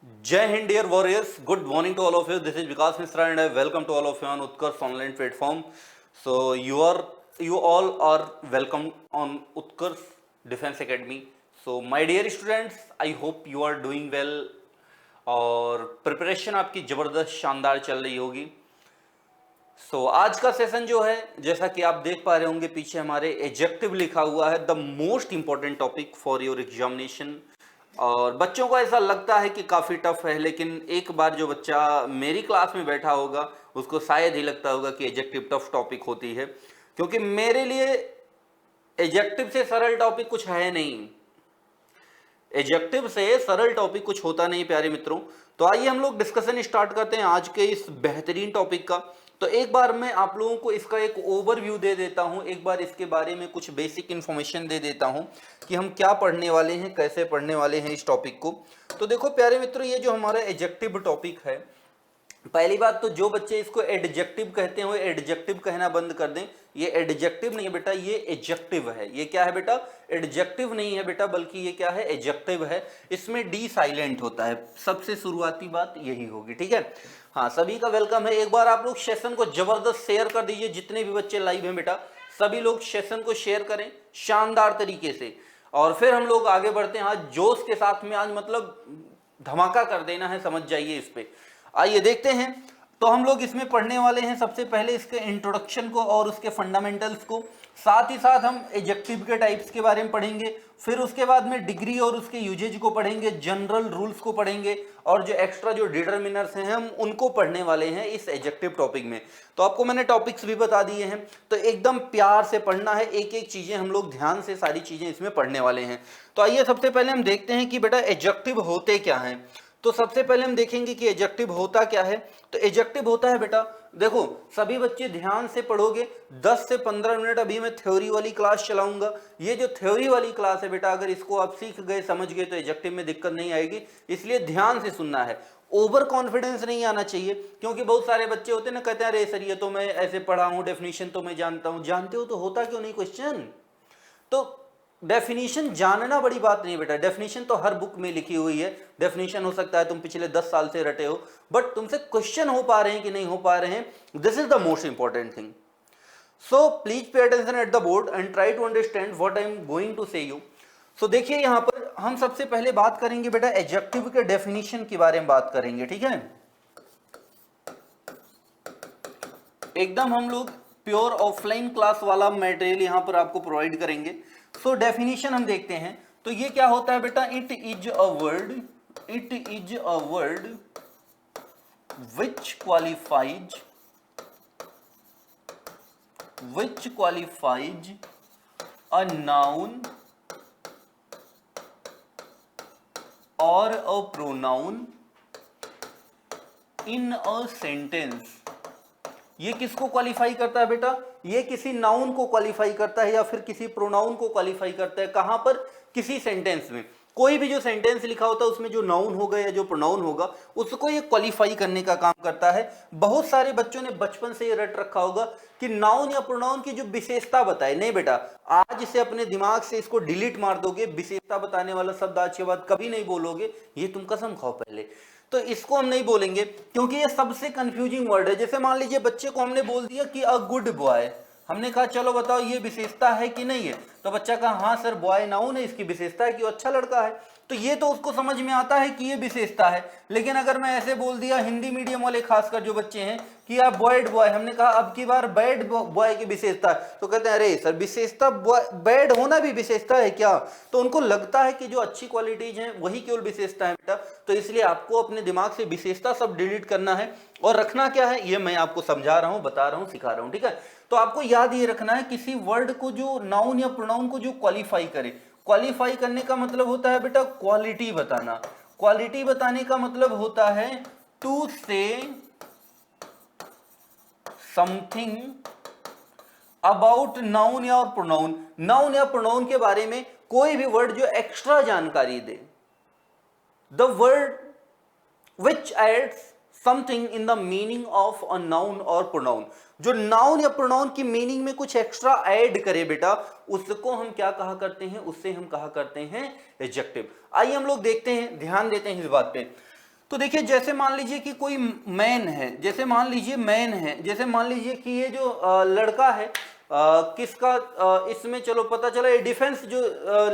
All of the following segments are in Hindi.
Jai Hind, dear warriors. Good morning to all of you. This is Vikas Misra, and I welcome to all of you on Utkarsh online platform. So you all are welcome on Utkarsh Defense Academy. So my dear students, I hope you are doing well और प्रिपरेशन आपकी ज़बरदस्त शानदार चल रही होगी। आज का सेशन जो है, जैसा कि आप देख पा रहे होंगे पीछे हमारे एडजेक्टिव लिखा हुआ है, the most important topic for your examination. और बच्चों को ऐसा लगता है कि काफ़ी टफ है, लेकिन एक बार जो बच्चा मेरी क्लास में बैठा होगा उसको शायद ही लगता होगा कि एडजेक्टिव टफ टॉपिक होती है, क्योंकि मेरे लिए एडजेक्टिव से सरल टॉपिक कुछ है नहीं। एडजेक्टिव से सरल टॉपिक कुछ होता नहीं प्यारे मित्रों। तो आइए हम लोग डिस्कशन स्टार्ट करते हैं आज के इस बेहतरीन टॉपिक का। तो एक बार मैं आप लोगों को इसका एक ओवरव्यू दे देता हूं, एक बार इसके बारे में कुछ बेसिक इन्फॉर्मेशन दे देता हूं कि हम क्या पढ़ने वाले हैं, कैसे पढ़ने वाले हैं इस टॉपिक को। तो देखो प्यारे मित्रों, ये जो हमारा एडजेक्टिव टॉपिक है, पहली बात तो जो बच्चे इसको एडजेक्टिव कहते हैं वो एडजेक्टिव कहना बंद कर दें। ये एडजेक्टिव नहीं है बेटा, ये एडजेक्टिव है। ये क्या है बेटा? एडजेक्टिव नहीं है बेटा, बल्कि ये क्या है? एडजेक्टिव है। इसमें डी साइलेंट होता है। सबसे शुरुआती बात यही होगी, ठीक है। हाँ, सभी का वेलकम है। एक बार आप लोग सेशन को जबरदस्त शेयर कर दीजिए। जितने भी बच्चे लाइव हैं बेटा, सभी लोग सेशन को शेयर करें शानदार तरीके से, और फिर हम लोग आगे बढ़ते हैं। आज जोश के साथ में, आज मतलब धमाका कर देना है, समझ जाइए इस पे। आइए देखते हैं। तो हम लोग इसमें पढ़ने वाले हैं सबसे पहले इसके इंट्रोडक्शन को और उसके फंडामेंटल्स को, साथ ही साथ हम एडजेक्टिव के टाइप्स के बारे में पढ़ेंगे। फिर उसके बाद में डिग्री और उसके यूजेज को पढ़ेंगे, जनरल रूल्स को पढ़ेंगे, और जो एक्स्ट्रा जो डिटर्मिनर्स हैं हम उनको पढ़ने वाले हैं इस एडजेक्टिव टॉपिक में। तो आपको मैंने टॉपिक्स भी बता दिए हैं, तो एकदम प्यार से पढ़ना है। एक एक चीज़ें हम लोग ध्यान से सारी चीज़ें इसमें पढ़ने वाले हैं। तो आइए सबसे पहले हम देखते हैं कि बेटा एडजेक्टिव होते क्या हैं। तो सबसे पहले हम देखेंगे कि एडजेक्टिव होता क्या है। तो एडजेक्टिव होता है बेटा, देखो सभी बच्चे ध्यान से पढ़ोगे। 10 से 15 मिनट अभी मैं थ्योरी वाली क्लास चलाऊंगा। ये जो थ्योरी वाली क्लास है बेटा, अगर इसको आप सीख गए, समझ गए, तो एडजेक्टिव में दिक्कत नहीं आएगी। इसलिए ध्यान से सुनना है। ओवर कॉन्फिडेंस नहीं आना चाहिए, क्योंकि बहुत सारे बच्चे होते हैं ना, कहते हैं अरे सर ये तो मैं ऐसे पढ़ा हूँ, डेफिनेशन तो मैं जानता हूँ। जानते हो तो होता क्यों नहीं क्वेश्चन? तो डेफिनेशन जानना बड़ी बात नहीं बेटा। डेफिनेशन तो हर बुक में लिखी हुई है। डेफिनेशन हो सकता है तुम पिछले 10 साल से रटे हो, बट तुमसे क्वेश्चन हो पा रहे हैं कि नहीं हो पा रहे हैं, this is the most important thing. So please pay attention at the board and try to understand what I am going to say you. So देखिए, यहां पर हम सबसे पहले बात करेंगे बेटा एडजेक्टिव के डेफिनेशन के बारे में बात करेंगे, ठीक है। एकदम हम लोग प्योर ऑफलाइन क्लास वाला मटेरियल यहां पर आपको प्रोवाइड करेंगे। सो डेफिनेशन हम देखते हैं। तो ये क्या होता है बेटा? It is a word which qualifies a noun और a pronoun in a sentence. ये किसको क्वालिफाई करता है बेटा? ये किसी नाउन को क्वालिफाई करता है या फिर किसी प्रोनाउन को क्वालिफाई करता है। कहां पर? किसी सेंटेंस में। कोई भी जो सेंटेंस लिखा होता है उसमें जो नाउन होगा या जो प्रोनाउन होगा, उसको ये क्वालिफाई करने का काम करता है। बहुत सारे बच्चों ने बचपन से ये रट रखा होगा कि नाउन या प्रोनाउन की जो विशेषता बताए। नहीं बेटा, आज इसे अपने दिमाग से इसको डिलीट मार दोगे। विशेषता बताने वाला शब्द आज के बाद कभी नहीं बोलोगे, ये तुम कसम खाओ पहले। तो इसको हम नहीं बोलेंगे, क्योंकि ये सबसे कंफ्यूजिंग वर्ड है। जैसे मान लीजिए बच्चे को हमने बोल दिया कि अ गुड बॉय, हमने कहा चलो बताओ ये विशेषता है कि नहीं है, तो बच्चा कहा हाँ सर बॉय नाउन है, इसकी विशेषता है कि वो अच्छा लड़का है। तो ये तो उसको समझ में आता है कि ये विशेषता है। लेकिन अगर मैं ऐसे बोल दिया, हिंदी मीडियम वाले खासकर जो बच्चे हैं, कि आप बैड बॉय, हमने कहा अब की बार बैड बॉय की विशेषता है, तो कहते हैं अरे सर विशेषता बैड होना भी विशेषता है क्या? तो उनको लगता है कि जो अच्छी क्वालिटीज हैं वही केवल विशेषता है बेटा। तो इसलिए आपको अपने दिमाग से विशेषता सब डिलीट करना है, और रखना क्या है ये मैं आपको समझा रहा हूं, बता रहा हूं, सिखा रहा हूं, ठीक है। तो आपको याद ये रखना है, किसी वर्ड को जो नाउन या प्रोनाउन को जो क्वालिफाई करे। क्वालिफाई करने का मतलब होता है बेटा क्वालिटी बताना। क्वालिटी बताने का मतलब होता है to say something about noun या प्रोनाउन। नाउन या प्रोनाउन के बारे में कोई भी वर्ड जो एक्स्ट्रा जानकारी दे। The word which adds something in the meaning of a noun और प्रोनाउन। जो नाउन या प्रोनाउन की मीनिंग में कुछ एक्स्ट्रा ऐड करे बेटा, उसको हम क्या कहा करते हैं? उससे हम कहा करते हैं एडजेक्टिव। आइए हम लोग देखते हैं, ध्यान देते हैं इस बात पे। तो देखिए जैसे मान लीजिए कि कोई मैन है, जैसे मान लीजिए मैन है, जैसे मान लीजिए कि ये जो लड़का है किसका इसमें चलो पता चला ये डिफेंस जो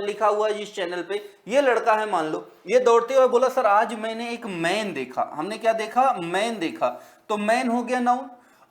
लिखा हुआ है जिस चैनल पे, ये लड़का है मान लो, ये दौड़ते हुए बोला सर आज मैंने एक मैन देखा। हमने क्या देखा? मैन देखा। तो मैन हो गया नाउन।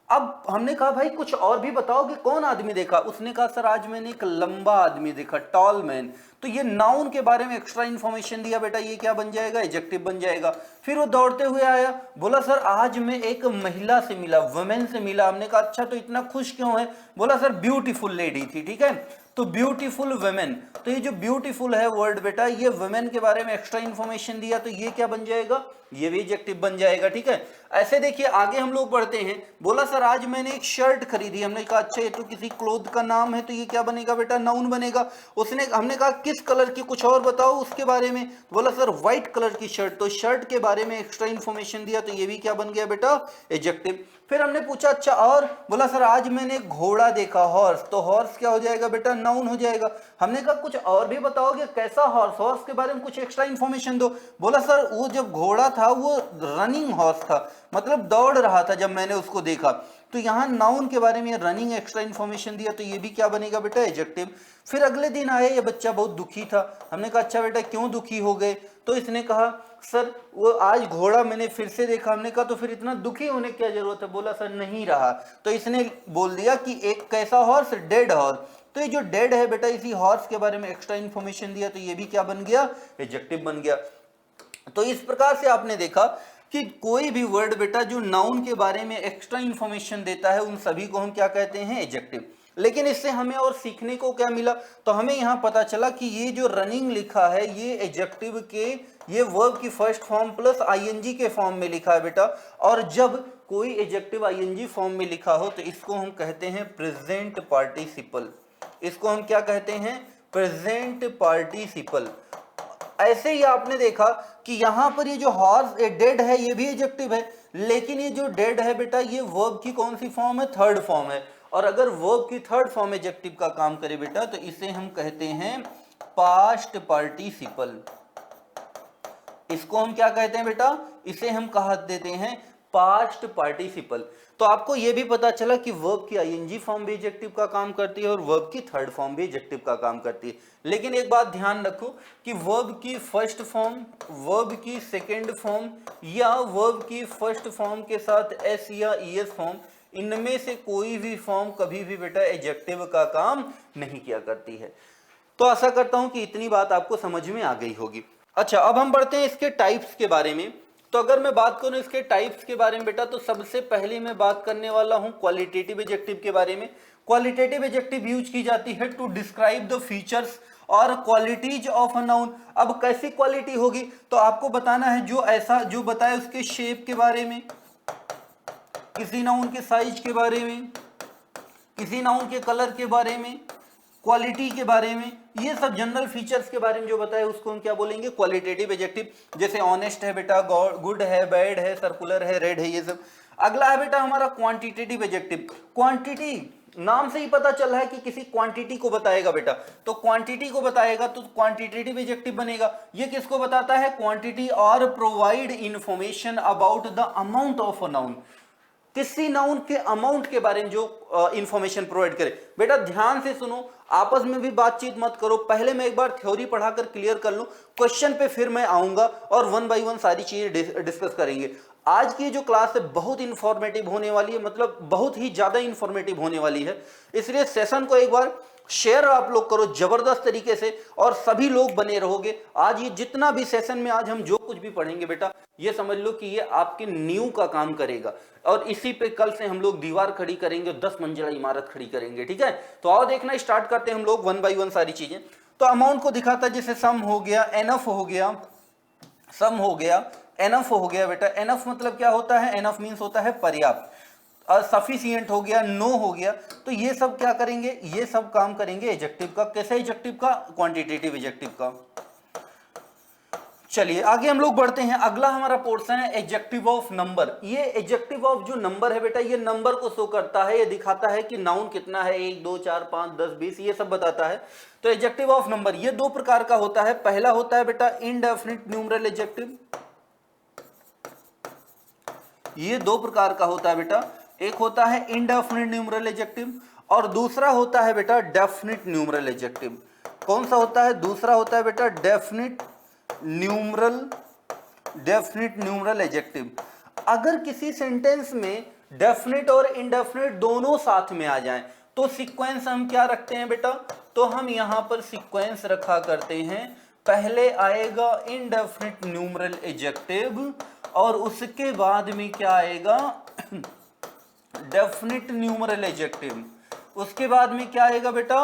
अब हमने कहा भाई कुछ और भी बताओ कि कौन आदमी देखा। उसने कहा सर आज मैंने एक लंबा आदमी देखा, टॉल मैन। तो ये नाउन के बारे में एक्स्ट्रा इंफॉर्मेशन दिया बेटा, ये क्या बन जाएगा? एडजेक्टिव बन जाएगा। फिर वो दौड़ते हुए आया, बोला सर आज मैं एक महिला से मिला, वुमेन से मिला। हमने कहा अच्छा तो इतना खुश क्यों है? बोला सर ब्यूटीफुल लेडी थी। ठीक है, तो ब्यूटीफुल वुमेन, तो ये जो ब्यूटीफुल है वर्ड बेटा, ये वुमेन के बारे में एक्स्ट्रा इंफॉर्मेशन दिया, तो ये क्या बन जाएगा? ये भी एडजेक्टिव बन जाएगा। ठीक है, ऐसे देखिए आगे हम लोग बढ़ते हैं। बोला सर आज मैंने एक शर्ट खरीदी। हमने कहा अच्छा ये तो किसी क्लोथ का नाम है, तो ये क्या बनेगा बेटा? नाउन बनेगा। हमने कहा किस कलर की, कुछ और बताओ उसके बारे में। बोला सर व्हाइट कलर की शर्ट, तो शर्ट के बारे में एक्स्ट्रा इंफॉर्मेशन दिया, तो ये भी क्या बन गया बेटा? एडजेक्टिव। फिर हमने पूछा अच्छा और, बोला सर आज मैंने घोड़ा देखा, हॉर्स, तो हॉर्स क्या हो जाएगा बेटा? नाउन हो जाएगा। हमने कहा कुछ और भी बताओगे, कैसा हॉर्स? हॉर्स के बारे में कुछ एक्स्ट्रा इंफॉर्मेशन दो। बोला सर वो जब घोड़ा था वो रनिंग हॉर्स था, मतलब दौड़ रहा था जब मैंने उसको देखा। तो यहाँ नाउन के बारे में रनिंग एक्स्ट्रा इंफॉर्मेशन दिया, तो ये भी क्या बनेगा बेटा? एडजेक्टिव। फिर अगले दिन आए, ये बच्चा बहुत दुखी था। हमने कहा अच्छा बेटा क्यों दुखी हो गए? तो इसने कहा सर वो आज घोड़ा मैंने फिर से देखा। हमने कहा तो फिर इतना दुखी होने की क्या जरूरत है? बोला सर नहीं रहा। तो इसने बोल दिया कि एक कैसा हॉर्स? Dead horse. तो ये जो डेड है बेटा, इसी हॉर्स के बारे में एक्स्ट्रा इंफॉर्मेशन दिया, तो ये भी क्या बन गया? एडजेक्टिव बन गया। तो इस प्रकार से आपने देखा कि कोई भी वर्ड बेटा जो नाउन के बारे में एक्स्ट्रा इंफॉर्मेशन देता है, उन सभी को हम क्या कहते हैं? एडजेक्टिव। लेकिन इससे हमें और सीखने को क्या मिला? तो हमें यहाँ पता चला कि ये जो रनिंग लिखा है ये एडजेक्टिव के, ये वर्ब की फर्स्ट फॉर्म प्लस आईएनजी के फॉर्म में लिखा है बेटा। और जब कोई एडजेक्टिव आईएनजी फॉर्म में लिखा हो तो इसको हम कहते हैं प्रेजेंट पार्टिसिपल। इसको हम क्या कहते हैं? Present participle. ऐसे ही आपने देखा कि यहां पर ये जो हॉर्स डेड है ये भी एडजेक्टिव है, लेकिन ये जो डेड है बेटा ये वर्ब की कौन सी फॉर्म है? थर्ड फॉर्म है। और अगर वर्ब की थर्ड फॉर्म एडजेक्टिव का काम करे बेटा तो इसे हम कहते हैं पास्ट पार्टिसिपल। इसको हम क्या कहते हैं बेटा? इसे हम कह देते हैं पास्ट पार्टिसिपल। तो आपको यह भी पता चला कि वर्ब की आईएनजी फॉर्म भी एडजेक्टिव का काम करती है और वर्ब की थर्ड फॉर्म भी एडजेक्टिव का काम करती है। लेकिन एक बात ध्यान रखो कि वर्ब की फर्स्ट फॉर्म, वर्ब की सेकेंड फॉर्म या वर्ब की फर्स्ट फॉर्म के साथ एस या ईएस फॉर्म, इनमें से कोई भी फॉर्म कभी भी बेटा एडजेक्टिव का काम नहीं किया करती है। तो आशा करता हूं कि इतनी बात आपको समझ में आ गई होगी। अच्छा अब हम बढ़ते हैं इसके टाइप्स के बारे में। तो अगर मैं बात करूं इसके टाइप्स के बारे में बेटा, तो सबसे पहले मैं बात करने वाला हूं क्वालिटेटिव एडजेक्टिव के बारे में। क्वालिटेटिव एडजेक्टिव यूज की जाती है टू डिस्क्राइब द फीचर्स और क्वालिटीज ऑफ अ नाउन। अब कैसी क्वालिटी होगी? तो आपको बताना है जो ऐसा जो बताए उसके शेप के बारे में, किसी नाउन के साइज के बारे में, किसी नाउन के कलर के बारे में, क्वालिटी के बारे में, ये सब जनरल फीचर्स के बारे में जो बताए उसको हम क्या बोलेंगे? Qualitative adjective. जैसे ऑनेस्ट है बेटा, गुड है, बैड है, सर्कुलर है, रेड है, ये सब। अगला है बेटा हमारा क्वांटिटेटिव एडजेक्टिव। क्वांटिटी, नाम से ही पता चल रहा है कि किसी क्वांटिटी को बताएगा बेटा, तो क्वांटिटी को बताएगा तो क्वांटिटेटिव एडजेक्टिव बनेगा। ये किसको बताता है? क्वांटिटी और provide information about the amount of a noun. किसी नाउन के अमाउंट के बारे में जो इंफॉर्मेशन प्रोवाइड करे। बेटा ध्यान से सुनो, आपस में भी बातचीत मत करो, पहले मैं एक बार थ्योरी पढ़ाकर क्लियर कर लूं, क्वेश्चन पे फिर मैं आऊंगा और वन बाय वन सारी चीजें डिस्कस करेंगे। आज की जो क्लास है बहुत इंफॉर्मेटिव होने वाली है, मतलब बहुत ही ज्यादा इंफॉर्मेटिव होने वाली है, इसलिए सेशन को एक बार शेयर आप लोग करो जबरदस्त तरीके से और सभी लोग बने रहोगे। आज ये जितना भी सेशन में आज हम जो कुछ भी पढ़ेंगे बेटा, ये समझ लो कि ये आपके नींव का काम करेगा और इसी पे कल से हम लोग दीवार खड़ी करेंगे, 10 मंजिला इमारत खड़ी करेंगे। ठीक है, तो आओ देखना स्टार्ट करते हैं हम लोग वन बाय वन सारी चीजें। तो अमाउंट को दिखाता है, जैसे सम हो गया, एनफ हो गया, सम हो गया, एनफ हो गया बेटा। एनफ मतलब क्या होता है? एनफ मीन्स होता है पर्याप्त। और सफिशिएंट हो गया, नो हो गया, तो ये सब क्या करेंगे? ये सब काम करेंगे एडजेक्टिव का। कैसे एडजेक्टिव का? क्वांटिटेटिव एडजेक्टिव का। चलिए आगे हम लोग बढ़ते हैं। अगला हमारा पोर्शन है एडजेक्टिव ऑफ नंबर। ये एडजेक्टिव ऑफ जो नंबर है बेटा, ये नंबर को शो करता है, ये दिखाता है कि नाउन कितना है, 1 2 4 5 10 20, ये सब बताता है। तो एडजेक्टिव ऑफ नंबर ये दो प्रकार का होता है। पहला होता है बेटा इनडेफिनिट न्यूमरल एडजेक्टिव, ये दो प्रकार का होता है बेटा, एक होता है इनडेफिनिट न्यूमरल एडजेक्टिव और दूसरा होता है बेटा डेफिनिट न्यूमरल एडजेक्टिव। कौन सा होता है? दूसरा होता है बेटा डेफिनिट न्यूमरल एडजेक्टिव। अगर किसी सेंटेंस में डेफिनिट और इनडेफिनिट दोनों साथ में आ जाएं तो सीक्वेंस हम क्या रखते हैं बेटा? तो हम यहां पर सीक्वेंस रखा करते हैं, पहले आएगा इनडेफिनिट न्यूमरल एडजेक्टिव और उसके बाद में क्या आएगा? Definite numeral adjective. उसके बाद में क्या आएगा बेटा?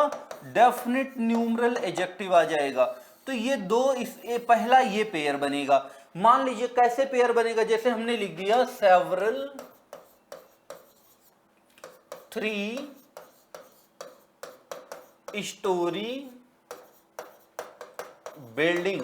डेफिनिट न्यूमरल एडजेक्टिव आ जाएगा। तो ये दो पहला ये पेयर बनेगा। मान लीजिए कैसे पेयर बनेगा, जैसे हमने लिख दिया सेवरल, 3 स्टोरी बिल्डिंग।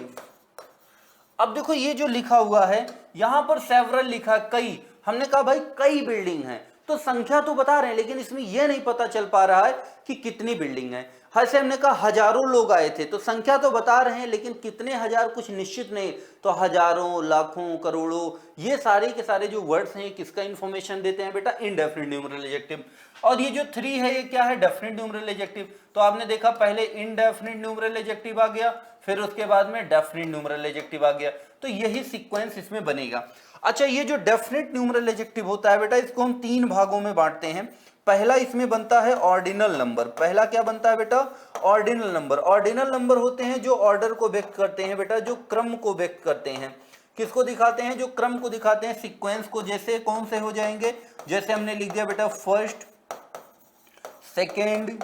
अब देखो ये जो लिखा हुआ है यहां पर सेवरल लिखा, कई, हमने कहा भाई कई बिल्डिंग है, तो संख्या तो बता रहे हैं लेकिन इसमें यह नहीं पता चल पा रहा है कि कितनी बिल्डिंग है। ऐसे हमने कहा हजारों लोग आए थे, तो संख्या तो बता रहे हैं लेकिन कितने हजार कुछ निश्चित नहीं, तो हजारों, लाखों, करोड़ों, ये सारे के सारे जो वर्ड्स हैं किसका इंफॉर्मेशन देते हैं बेटा? Indefinite numeral adjective. और ये जो 3 है ये क्या है? Definite numeral adjective. तो आपने देखा पहले इनडेफिनिट न्यूमरल एडजेक्टिव आ गया, फिर उसके बाद में डेफिनिट न्यूमरल एडजेक्टिव आ गया, तो यही सीक्वेंस इसमें बनेगा। अच्छा, ये जो डेफिनिट न्यूमरल एडजेक्टिव होता है बेटा, इसको हम 3 भागों में बांटते हैं। पहला इसमें बनता है ऑर्डिनल नंबर। पहला क्या बनता है बेटा? Ordinal number. ऑर्डिनल नंबर होते हैं जो ऑर्डर को व्यक्त करते हैं बेटा, जो क्रम को व्यक्त करते हैं। किसको दिखाते हैं? जो क्रम को दिखाते हैं, सीक्वेंस को। जैसे कौन से हो जाएंगे? जैसे हमने लिख दिया बेटा फर्स्ट, सेकेंड,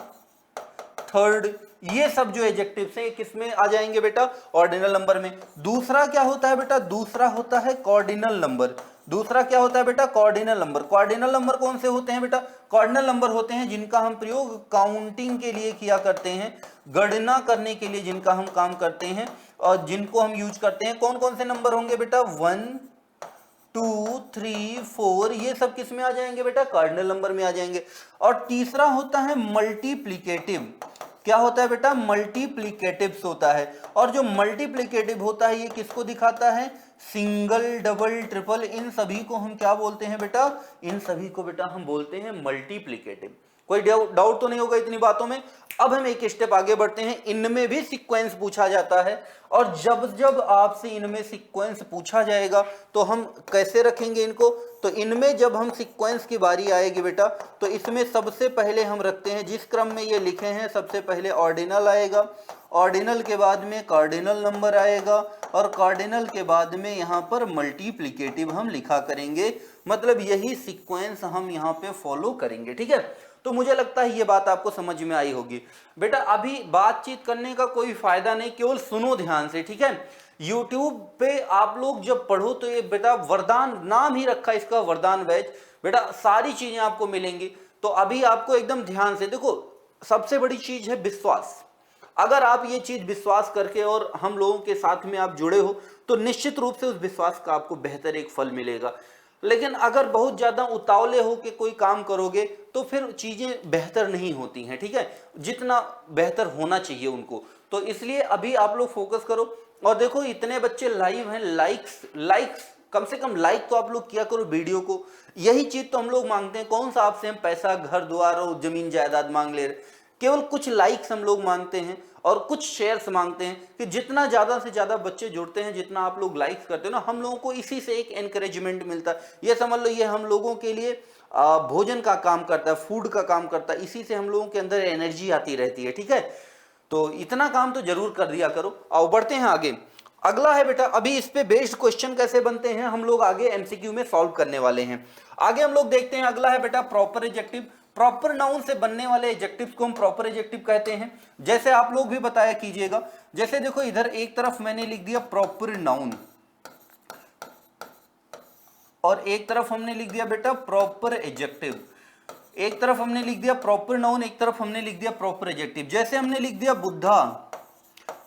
थर्ड, ये सब जो एडजेक्टिव्स हैं किसमें आ जाएंगे बेटा? ऑर्डिनल नंबर में। दूसरा क्या होता है बेटा? दूसरा होता है कॉर्डिनल नंबर। दूसरा क्या होता है बेटा? Cardinal number. कॉर्डिनल नंबर कौन से होते हैं बेटा? कॉर्डिनल नंबर होते हैं जिनका हम प्रयोग काउंटिंग के लिए किया करते हैं, गणना करने के लिए जिनका हम काम करते हैं और जिनको हम यूज करते हैं। कौन कौन से नंबर होंगे बेटा? 1, 2, 3, 4, ये सब किस में आ जाएंगे बेटा? कार्डिनल नंबर में आ जाएंगे। और तीसरा होता है मल्टीप्लिकेटिव। क्या होता है बेटा? मल्टीप्लिकेटिव्स होता है। और जो मल्टीप्लिकेटिव होता है ये किसको दिखाता है? सिंगल, डबल, ट्रिपल, इन सभी को हम क्या बोलते हैं बेटा? इन सभी को बेटा हम बोलते हैं मल्टीप्लिकेटिव। कोई डाउट तो नहीं होगा इतनी बातों में। अब हम एक स्टेप आगे बढ़ते हैं, इनमें भी सीक्वेंस पूछा जाता है और जब जब आपसे इनमें सीक्वेंस पूछा जाएगा तो हम कैसे रखेंगे इनको? तो इनमें जब हम सीक्वेंस की बारी आएगी बेटा तो इसमें सबसे पहले हम रखते हैं, जिस क्रम में ये लिखे हैं सबसे पहले ऑर्डिनल आएगा, ऑर्डिनल के बाद में कार्डिनल नंबर आएगा और कार्डिनल के बाद में यहाँ पर मल्टीप्लिकेटिव हम लिखा करेंगे। मतलब यही सीक्वेंस हम यहाँ पे फॉलो करेंगे, ठीक है? तो मुझे लगता है ये बात आपको समझ में आई होगी। बेटा अभी बातचीत करने का कोई फायदा नहीं, केवल सुनो ध्यान से, ठीक है? YouTube पे आप लोग जब पढ़ो तो ये बेटा वरदान, नाम ही रखा इसका वरदान बैच, बेटा सारी चीजें आपको मिलेंगी। तो अभी आपको एकदम ध्यान से देखो, सबसे बड़ी चीज है विश्वास। अगर आप ये चीज विश्वास करके और हम लोगों के साथ में आप जुड़े हो तो निश्चित रूप से उस विश्वास का आपको बेहतर एक फल मिलेगा। लेकिन अगर बहुत ज्यादा उतावले हो के कोई काम करोगे तो फिर चीजें बेहतर नहीं होती हैं, ठीक है? जितना बेहतर होना चाहिए उनको। तो इसलिए अभी आप लोग फोकस करो और देखो इतने बच्चे लाइव हैं, लाइक्स कम से कम लाइक तो आप लोग किया करो वीडियो को। यही चीज तो हम लोग मांगते हैं। कौन सा आपसे हम पैसा, घर द्वार और जमीन जायदाद मांग ले रहे? केवल कुछ लाइक्स हम लोग मांगते हैं और कुछ शेयर्स मांगते हैं कि जितना ज्यादा से ज्यादा बच्चे जुड़ते हैं, जितना आप लोग लाइक्स करते हो ना, हम लोगों को इसी से एक एनकरेजमेंट मिलता है। ये समझ लो ये हम लोगों के लिए भोजन का काम करता है, फूड का काम करता है। इसी से हम लोगों के अंदर एनर्जी आती रहती है, ठीक है? तो इतना काम तो जरूर कर दिया करो। आओ बढ़ते हैं आगे। अगला है बेटा, अभी इस पे बेस्ड क्वेश्चन कैसे बनते हैं हम लोग आगे एमसीक्यू में सॉल्व करने वाले हैं। आगे हम लोग देखते हैं, अगला है बेटा प्रॉपर एडजेक्टिव। प्रॉपर नाउन से बनने वाले एडजेक्टिव्स को हम प्रॉपर एडजेक्टिव कहते हैं। जैसे आप लोग भी बताया कीजिएगा। जैसे देखो इधर एक तरफ मैंने लिख दिया प्रॉपर नाउन और एक तरफ हमने लिख दिया बेटा प्रॉपर एडजेक्टिव। एक तरफ हमने लिख दिया प्रॉपर नाउन, एक तरफ हमने लिख दिया प्रॉपर एडजेक्टिव। जैसे हमने लिख दिया बुद्धा,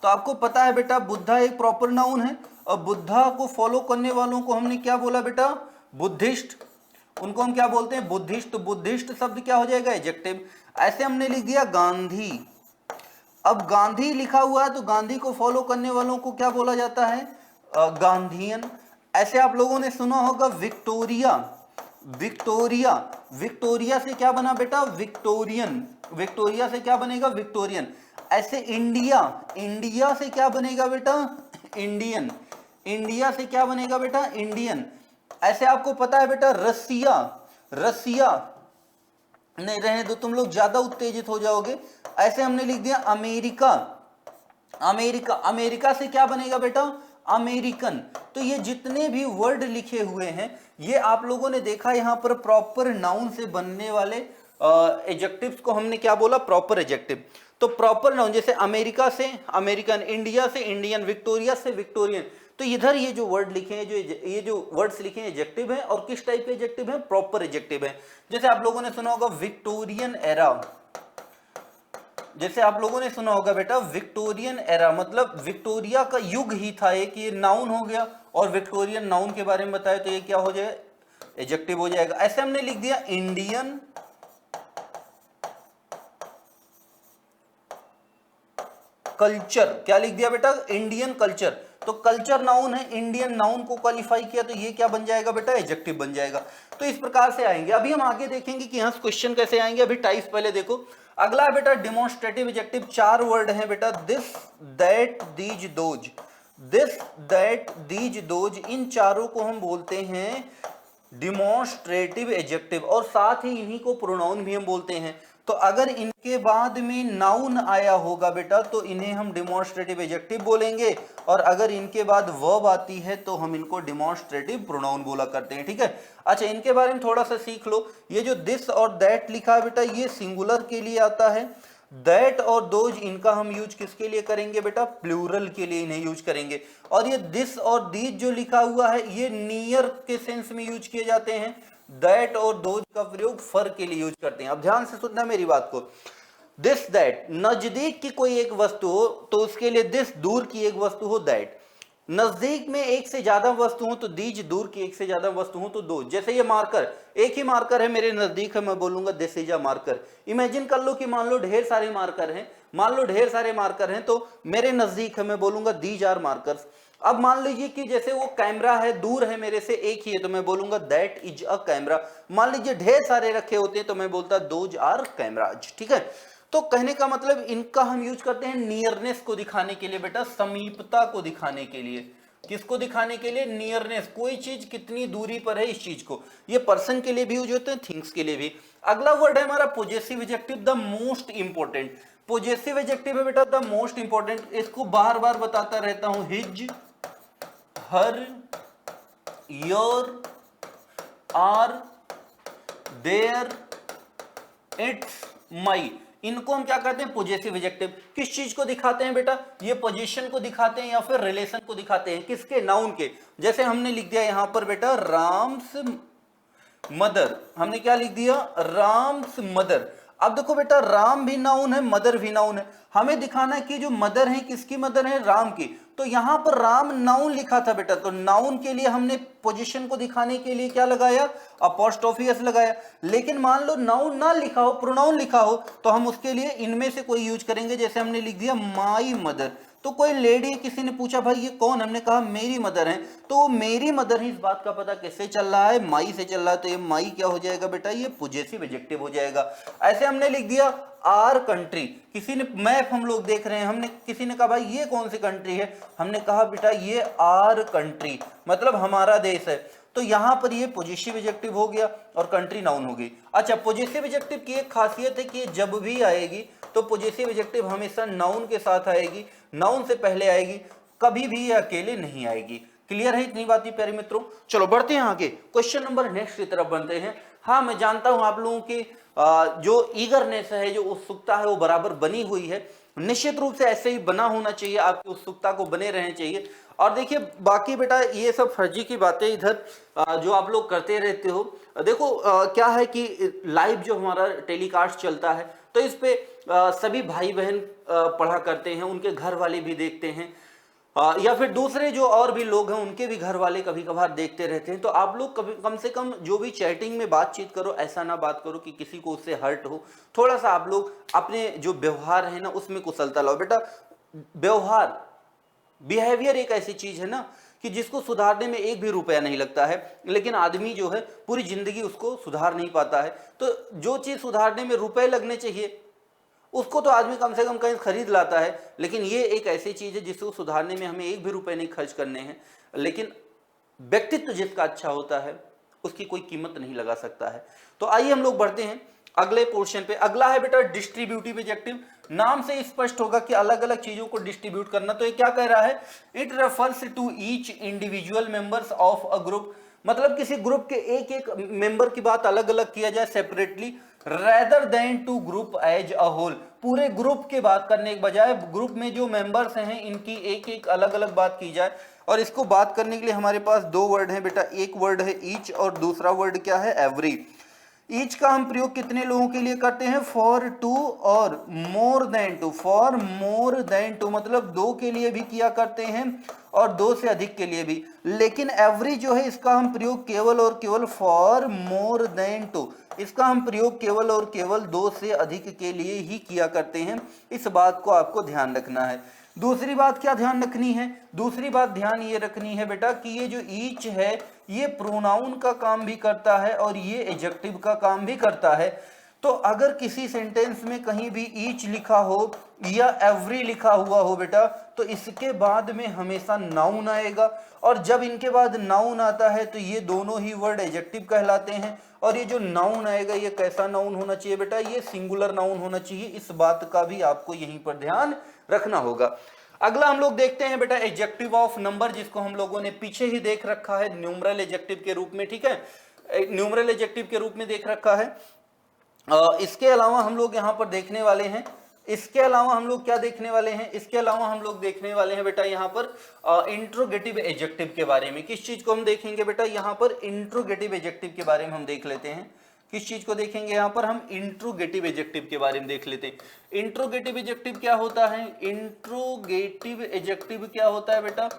तो आपको पता है बेटा बुद्धा एक प्रॉपर नाउन है और बुद्धा को फॉलो करने वालों को हमने क्या बोला बेटा? बुद्धिस्ट। उनको हम क्या बोलते हैं? बुद्धिस्ट। तो बुद्धिस्ट शब्द क्या हो जाएगा? एडजेक्टिव। ऐसे हमने लिख दिया गांधी। अब गांधी लिखा हुआ है तो गांधी को फॉलो करने वालों को क्या बोला जाता है? गांधीयन। ऐसे आप लोगों ने सुना होगा विक्टोरिया। विक्टोरिया, विक्टोरिया से क्या बना बेटा? विक्टोरियन, विक्टोरिया से क्या बनेगा? विक्टोरियन। ऐसे इंडिया, इंडिया से क्या बनेगा बेटा? इंडियन, इंडिया से क्या बनेगा बेटा? इंडियन। ऐसे आपको पता है बेटा रसिया, रसिया, नहीं रहने दो, तुम लोग ज्यादा उत्तेजित हो जाओगे। ऐसे हमने लिख दिया अमेरिका, अमेरिका, अमेरिका से क्या बनेगा बेटा? अमेरिकन। तो ये जितने भी वर्ड लिखे हुए हैं ये आप लोगों ने देखा यहां पर प्रॉपर नाउन से बनने वाले एडजेक्टिव्स को हमने क्या बोला? Proper adjective. तो प्रॉपर नाउन जैसे अमेरिका से अमेरिकन, इंडिया से इंडियन, विक्टोरिया से विक्टोरियन। तो इधर ये जो वर्ड लिखे हैं, ये जो वर्ड्स लिखे हैं एडजेक्टिव है, और किस टाइप के एडजेक्टिव है? प्रॉपर एडजेक्टिव है। जैसे आप लोगों ने सुना होगा विक्टोरियन एरा, जैसे आप लोगों ने सुना होगा बेटा विक्टोरियन एरा, मतलब विक्टोरिया का युग ही था एक, ये नाउन हो गया। और विक्टोरियन नाउन के बारे में बताया तो ये क्या हो जाएगा? एडजेक्टिव हो जाएगा। ऐसे हमने लिख दिया इंडियन कल्चर, क्या लिख दिया बेटा? Indian culture. तो कल्चर नाउन है, इंडियन नाउन को क्वालिफाई किया तो ये क्या बन जाएगा बेटा? एडजेक्टिव बन जाएगा। तो इस प्रकार से आएंगे। अभी हम आगे देखेंगे कि यहां क्वेश्चन कैसे आएंगे। अभी टाइप्स पहले देखो। अगला है बेटा डिमॉन्स्ट्रेटिव एडजेक्टिव। 4 वर्ड है बेटा, this, that, these, those. This, that, these, those, इन चारों को हम बोलते हैं डिमॉन्स्ट्रेटिव एडजेक्टिव, और साथ ही इन्हीं को प्रोनाउन भी हम बोलते हैं। तो अगर इनके बाद में नाउन आया होगा बेटा तो इन्हें हम डिमॉन्स्ट्रेटिव एडजेक्टिव बोलेंगे, और अगर इनके बाद वर्ब आती है तो हम इनको डिमॉन्स्ट्रेटिव प्रोनाउन बोला करते हैं। ठीक है। अच्छा, इनके बारे में थोड़ा सा सीख लो। ये जो दिस और दैट लिखा है बेटा ये सिंगुलर के लिए आता है। दैट और दोज इनका हम यूज किसके लिए करेंगे बेटा? प्लूरल के लिए इन्हें यूज करेंगे। और ये दिस और दीज जो लिखा हुआ है ये नियर के सेंस में यूज किए जाते हैं। दैट और दोज का प्रयोग फर के लिए यूज करते हैं। अब ध्यान से सुनना मेरी बात को। दिस दैट, नजदीक की कोई एक वस्तु हो तो उसके लिए दिस, दूर की एक वस्तु हो दैट। नजदीक में एक से ज्यादा वस्तु हो तो दीज, दूर की एक से ज्यादा वस्तु हो तो दो। जैसे ये मार्कर, एक ही मार्कर है मेरे नजदीक है, मैं बोलूंगा this is a marker. Imagine कर लो कि मान लो ढेर सारे मार्कर हैं, मान लो ढेर सारे मार्कर हैं तो मेरे नजदीक है, मैं बोलूंगा दीज आर मार्कर्स। अब मान लीजिए कि जैसे वो कैमरा है, दूर है मेरे से, एक ही है, तो मैं बोलूंगा दैट इज अ कैमरा। मान लीजिए ढेर सारे रखे होते हैं तो मैं बोलता दोज आर कैमराज। ठीक है। तो कहने का मतलब इनका हम यूज करते हैं नियरनेस को दिखाने के लिए बेटा, समीपता को दिखाने के लिए। किसको दिखाने के लिए? नियरनेस, कोई चीज कितनी दूरी पर है इस चीज को। ये पर्सन के लिए भी यूज होते हैं, थिंग्स के लिए भी। अगला वर्ड है हमारा possessive adjective, the most important. Possessive adjective है बेटा द मोस्ट इंपॉर्टेंट। इसको बार बार बताता रहता हूं, his, her, your, our, their, its, my, इनको हम क्या कहते हैं? Possessive adjective. किस चीज को दिखाते हैं बेटा? ये पोजीशन को दिखाते हैं या फिर रिलेशन को दिखाते हैं। किसके? नाउन के। जैसे हमने लिख दिया यहां पर बेटा राम्स मदर, हमने क्या लिख दिया? राम्स मदर। अब देखो बेटा राम भी नाउन है, मदर भी नाउन है। हमें दिखाना है कि जो मदर है किसकी मदर है? राम की। तो यहां पर राम नाउन लिखा था बेटा, तो नाउन के लिए हमने पोजीशन को दिखाने के लिए क्या लगाया? अपोस्ट्रोफी एस लगाया। लेकिन मान लो नाउन ना लिखा हो, प्रोनाउन लिखा हो, तो हम उसके लिए इनमें से कोई यूज करेंगे। जैसे हमने लिख दिया माई मदर। तो कोई लेडी, किसी ने पूछा भाई ये कौन? हमने कहा मेरी मदर है। तो मेरी मदर है, इस बात का पता कैसे चल रहा है? माई से चल रहा है। तो ये माई क्या हो जाएगा बेटा? ये पॉजेसिव एडजेक्टिव हो जाएगा। ऐसे हमने लिख दिया आर कंट्री। किसी ने मैप हम लोग देख रहे हैं, हमने किसी ने कहा भाई ये कौन सी कंट्री है? हमने कहा बेटा ये आर कंट्री, मतलब हमारा देश है। तो यहां पर ये पॉजिटिव एडजेक्टिव हो गया और कंट्री नाउन हो गई। अच्छा, पॉजिटिव एडजेक्टिव की एक खासियत है कि जब भी आएगी तो पॉजिटिव एडजेक्टिव हमेशा नाउन के साथ आएगी, नाउन से पहले आएगी, कभी भी ये अकेले नहीं आएगी। क्लियर है इतनी बात ही प्यारे मित्रों? चलो बढ़ते हैं आगे, क्वेश्चन नंबर नेक्स्ट की तरफ बनते हैं। हाँ, मैं जानता हूं आप लोगों की जो ईगरनेस है, जो उत्सुकता है वो बराबर बनी हुई है। निश्चित रूप से ऐसे ही बना होना चाहिए, आपकी उत्सुकता को बने रहने चाहिए। और देखिए बाकी बेटा ये सब फर्जी की बातें इधर जो आप लोग करते रहते हो। देखो क्या है कि लाइव जो हमारा टेलीकास्ट चलता है तो इस पे सभी भाई बहन पढ़ा करते हैं, उनके घर वाले भी देखते हैं, या फिर दूसरे जो और भी लोग हैं उनके भी घर वाले कभी कभार देखते रहते हैं। तो आप लोग कभी कम से कम जो भी चैटिंग में बातचीत करो ऐसा ना बात करो कि किसी को उससे हर्ट हो। थोड़ा सा आप लोग अपने जो व्यवहार है ना उसमें कुशलता लाओ। बेटा व्यवहार, बिहेवियर एक ऐसी चीज है ना कि जिसको सुधारने में एक भी रुपया नहीं लगता है, लेकिन आदमी जो है पूरी जिंदगी उसको सुधार नहीं पाता है। तो जो चीज सुधारने में रुपए लगने चाहिए उसको तो आदमी कम से कम कहीं खरीद लाता है, लेकिन ये एक ऐसी चीज है जिसको सुधारने में हमें एक भी रुपए नहीं खर्च करने हैं, लेकिन व्यक्तित्व जिसका अच्छा होता है उसकी कोई कीमत नहीं लगा सकता है। तो आइए हम लोग बढ़ते हैं अगले पोर्शन पे। अगला है बेटा डिस्ट्रीब्यूटिव एडजेक्टिव। नाम से स्पष्ट होगा कि अलग अलग चीजों को डिस्ट्रीब्यूट करना। तो ये क्या कह रहा है, it refers to each individual members of a group, मतलब किसी ग्रुप के एक एक मेंबर की बात अलग अलग किया जाए separately, rather than to group as a whole, पूरे ग्रुप के बात करने के बजाय ग्रुप में जो मेंबर्स हैं इनकी एक एक अलग अलग बात की जाए। और इसको बात करने के लिए हमारे पास दो वर्ड हैं बेटा, एक वर्ड है ईच और दूसरा वर्ड क्या है, एवरी। ईच का हम प्रयोग कितने लोगों के लिए करते हैं, फॉर टू और more than two. For more than two मतलब दो के लिए भी किया करते हैं और दो से अधिक के लिए भी, लेकिन एवरी जो है इसका हम प्रयोग केवल और केवल फॉर मोर देन टू, इसका हम प्रयोग केवल और केवल दो से अधिक के लिए ही किया करते हैं। इस बात को आपको ध्यान रखना है। दूसरी बात क्या ध्यान रखनी है, दूसरी बात ध्यान ये रखनी है बेटा कि ये जो ईच है ये प्रोनाउन का काम भी करता है और ये एडजेक्टिव का काम भी करता है। तो अगर किसी सेंटेंस में कहीं भी ईच लिखा हो या एवरी लिखा हुआ हो बेटा, तो इसके बाद में हमेशा नाउन आएगा, और जब इनके बाद नाउन आता है तो ये दोनों ही वर्ड एडजेक्टिव कहलाते हैं। और ये जो नाउन आएगा ये कैसा नाउन होना चाहिए बेटा, ये सिंगुलर नाउन होना चाहिए। इस बात का भी आपको यहीं पर ध्यान रखना होगा। अगला हम लोग देखते हैं बेटा एडजेक्टिव ऑफ नंबर, जिसको हम लोगों ने पीछे ही देख रखा है न्यूमरल एडजेक्टिव के रूप में, ठीक है, न्यूमरल एडजेक्टिव के रूप में देख रखा है। इसके अलावा हम लोग यहाँ पर देखने वाले हैं, इसके अलावा हम लोग क्या देखने वाले हैं, इसके अलावा हम लोग देखने वाले हैं बेटा यहाँ पर इंट्रोगेटिव एडजेक्टिव के बारे में। किस चीज को हम देखेंगे बेटा, यहाँ पर इंट्रोगेटिव एडजेक्टिव के बारे में हम देख लेते हैं। किस चीज को देखेंगे, यहाँ पर हम इंट्रोगेटिव एडजेक्टिव के बारे में देख लेते हैं। इंट्रोगेटिव एडजेक्टिव क्या होता है, इंट्रोगेटिव एडजेक्टिव क्या होता है बेटा,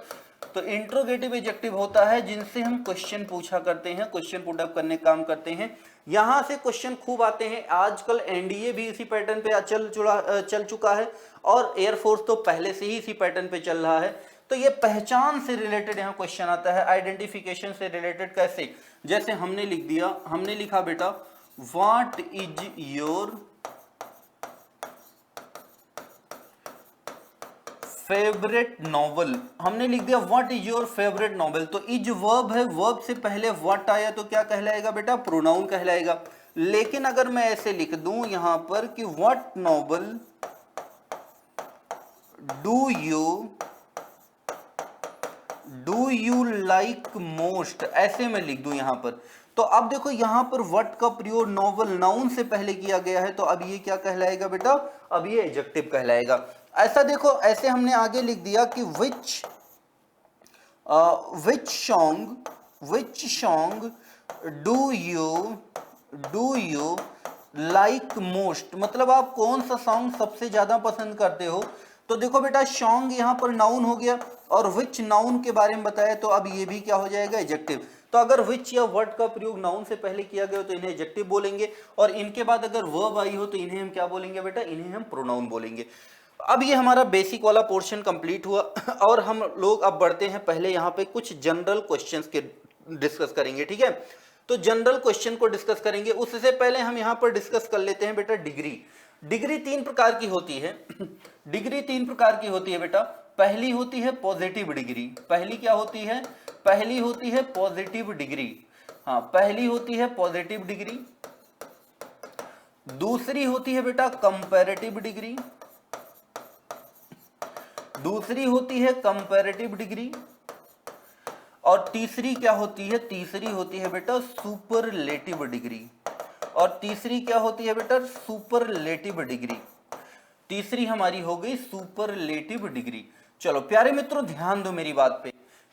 तो इंट्रोगेटिव एडजेक्टिव होता है जिनसे हम क्वेश्चन पूछा करते हैं, क्वेश्चन पुट अप करने काम करते हैं। यहां से क्वेश्चन खूब आते हैं, आजकल एनडीए भी इसी पैटर्न पे चल चुका है और एयरफोर्स तो पहले से ही इसी पैटर्न पे चल रहा है। तो ये पहचान से रिलेटेड यहाँ क्वेश्चन आता है, आइडेंटिफिकेशन से रिलेटेड। कैसे, जैसे हमने लिख दिया, हमने लिखा बेटा what is your favourite novel, हमने लिख दिया what is your favourite novel. तो इज वर्ब है, वर्ब से पहले व्हाट आया तो क्या कहलाएगा बेटा, प्रोनाउन कहलाएगा। लेकिन अगर मैं ऐसे लिख दूं यहां पर कि what novel do you like most, ऐसे मैं लिख दूं यहां पर, तो अब देखो यहां पर व्हाट का प्रयोग नॉवल नाउन से पहले किया गया है, तो अब ये क्या कहलाएगा बेटा, अब ये एडजेक्टिव कहलाएगा। ऐसा देखो, ऐसे हमने आगे लिख दिया कि which song do you like most, मतलब आप कौन सा सॉन्ग सबसे ज्यादा पसंद करते हो। तो देखो बेटा सॉन्ग यहाँ पर नाउन हो गया और विच नाउन के बारे में बताया, तो अब ये भी क्या हो जाएगा, एडजेक्टिव। तो अगर विच या वर्ड का प्रयोग नाउन से पहले किया गया तो इन्हें एडजेक्टिव बोलेंगे, और इनके बाद अगर वर्ब आई हो तो इन्हें हम क्या बोलेंगे बेटा, इन्हें हम प्रोनाउन बोलेंगे। अब ये हमारा बेसिक वाला पोर्शन कंप्लीट हुआ और हम लोग अब बढ़ते हैं, पहले यहाँ पे कुछ जनरल क्वेश्चंस के डिस्कस करेंगे, ठीक है। तो जनरल क्वेश्चन को डिस्कस करेंगे, उससे पहले हम यहाँ पर डिस्कस कर लेते हैं बेटा डिग्री। डिग्री तीन प्रकार की होती है डिग्री तीन प्रकार की होती है बेटा। पहली होती है पॉजिटिव डिग्री, पहली क्या होती है, पहली होती है पॉजिटिव डिग्री, हाँ पहली होती है पॉजिटिव डिग्री। दूसरी होती है बेटा कंपैरेटिव डिग्री, दूसरी होती है कंपैरेटिव डिग्री, और तीसरी क्या होती है, तीसरी होती है बेटा सुपरलेटिव डिग्री, और तीसरी क्या होती है बेटा, सुपरलेटिव डिग्री। तीसरी हमारी हो गई सुपरलेटिव डिग्री। चलो प्यारे मित्रों ध्यान दो मेरी बात पे,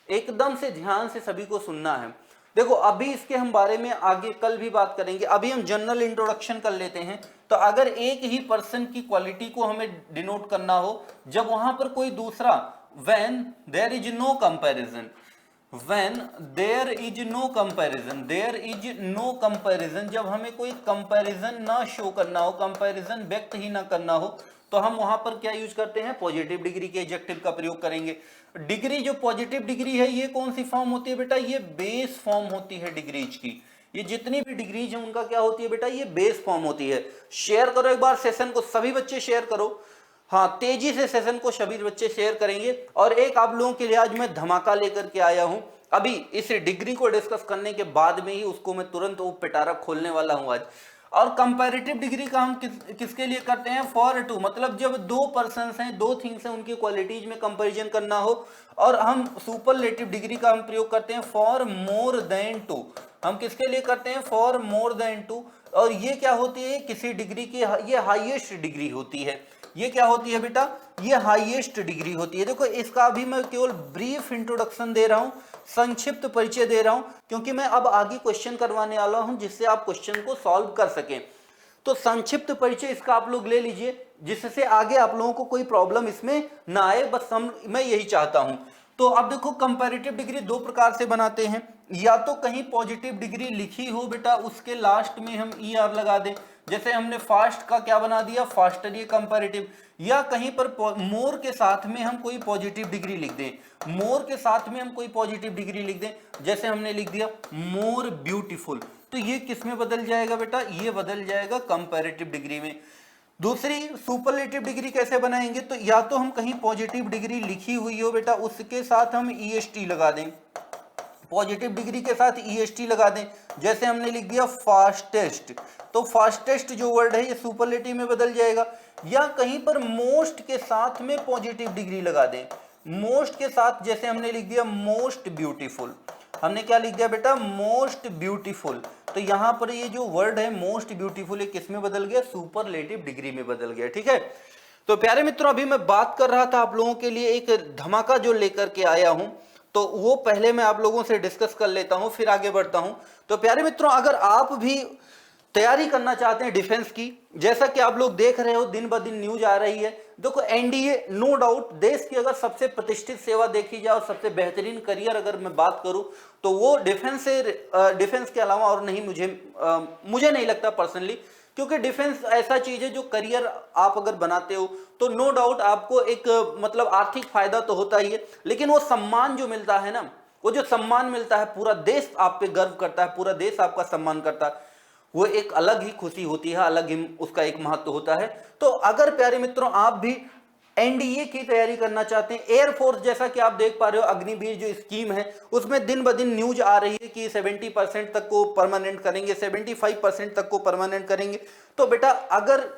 एकदम से ध्यान से सभी को सुनना है। देखो अभी इसके हम बारे में आगे कल भी बात करेंगे, अभी हम जनरल इंट्रोडक्शन कर लेते हैं। तो अगर एक ही पर्सन की क्वालिटी को हमें डिनोट करना हो, जब वहां पर कोई दूसरा, when there is no comparison, when there is no comparison, there is no comparison, जब हमें कोई कंपैरिजन ना शो करना हो, कंपैरिजन व्यक्त ही ना करना हो, तो तो हम वहां पर क्या यूज करते हैं, पॉजिटिव डिग्री के एडजेक्टिव का प्रयोग करेंगे। डिग्री जो पॉजिटिव डिग्री है ये कौन सी फॉर्म होती है बेटा, ये बेस फॉर्म होती है डिग्रीज की। ये जितनी भी डिग्रीज है उनका क्या होती है बेटा, ये बेस फॉर्म होती है। शेयर करो एक बार सेशन को, सभी बच्चे शेयर करो, हाँ तेजी से सेशन को सभी बच्चे शेयर करेंगे। और एक आप लोगों के लिए आज मैं धमाका लेकर के आया हूं, अभी इस डिग्री को डिस्कस करने के बाद में ही उसको मैं तुरंत वो पिटारा खोलने वाला हूं आज। और कंपैरेटिव डिग्री का हम किसके लिए करते हैं, फॉर टू, मतलब जब दो पर्सन्स हैं, दो थिंग्स हैं, उनकी क्वालिटीज में कंपैरिजन करना हो। और हम सुपरलेटिव डिग्री का हम प्रयोग करते हैं फॉर मोर देन टू, हम किसके लिए करते हैं, फॉर मोर देन टू। और ये क्या होती है, किसी डिग्री की ये हाईएस्ट डिग्री होती है। ये क्या होती है बेटा, ये हाईएस्ट डिग्री होती है। देखो इसका अभी मैं केवल ब्रीफ इंट्रोडक्शन दे रहा हूं, संक्षिप्त परिचय दे रहा हूं, क्योंकि मैं अब आगे क्वेश्चन करवाने वाला हूं जिससे आप क्वेश्चन को सॉल्व कर सकें। तो संक्षिप्त परिचय इसका आप लोग ले लीजिए, जिससे आगे आप लोगों को कोई प्रॉब्लम इसमें ना आए, बस मैं यही चाहता हूं। तो अब देखो कंपैरेटिव डिग्री दो प्रकार से बनाते हैं, या तो कहीं पॉजिटिव डिग्री लिखी हो बेटा उसके लास्ट में हम ER लगा दें, जैसे हमने फास्ट का क्या बना दिया, फास्टर, ये कंपैरेटिव। या कहीं पर मोर के साथ में हम कोई पॉजिटिव डिग्री लिख दें, मोर के साथ में हम कोई पॉजिटिव डिग्री लिख दें, जैसे हमने लिख दिया मोर ब्यूटीफुल, तो ये किस में बदल जाएगा बेटा, ये बदल जाएगा कंपैरेटिव डिग्री में। दूसरी सुपरलेटिव डिग्री कैसे बनाएंगे, तो या तो हम कहीं पॉजिटिव डिग्री लिखी हुई हो बेटा उसके साथ हम EST लगा दें, पॉजिटिव डिग्री के साथ EST लगा दें, जैसे हमने लिख दिया फास्टेस्ट, तो फास्टेस्ट जो वर्ड है ये सुपरलेटिव में बदल जाएगा। या कहीं पर मोस्ट के साथ में पॉजिटिव डिग्री लगा दें, मोस्ट के साथ, जैसे हमने लिख दिया मोस्ट ब्यूटीफुल, हमने क्या लिख दिया बेटा, मोस्ट ब्यूटीफुल, तो यहां पर ये जो वर्ड है मोस्ट ब्यूटीफुल ये किस में बदल गया, सुपरलेटिव डिग्री में बदल गया। ठीक है, तो प्यारे मित्रों अभी मैं बात कर रहा था आप लोगों के लिए एक धमाका जो लेकर के आया हूं, तो वो पहले मैं आप लोगों से डिस्कस कर लेता हूं फिर आगे बढ़ता हूं। तो प्यारे मित्रों अगर आप भी तैयारी करना चाहते हैं डिफेंस की, जैसा कि आप लोग देख रहे हो दिन ब दिन न्यूज आ रही है, देखो NDA नो डाउट देश की अगर सबसे प्रतिष्ठित सेवा देखी जाए और सबसे बेहतरीन करियर अगर मैं बात करूं तो वो डिफेंस के अलावा और नहीं, मुझे नहीं लगता पर्सनली, क्योंकि डिफेंस ऐसा चीज है जो करियर आप अगर बनाते हो तो नो डाउट आपको एक मतलब आर्थिक फायदा तो होता ही है, लेकिन वो सम्मान जो मिलता है ना, वो जो सम्मान मिलता है, पूरा देश आप पे गर्व करता है, पूरा देश आपका सम्मान करता है, वो एक अलग ही खुशी होती है, अलग ही उसका एक महत्व होता है। तो अगर प्यारे मित्रों आप भी NDA की तैयारी करना चाहते हैं, एयरफोर्स जैसा कि आप देख पा रहे हो अग्निवीर जो स्कीम है उसमें दिन ब दिन न्यूज आ रही है कि 70% तक को परमानेंट करेंगे, 75% तक को परमानेंट करेंगे। तो बेटा अगर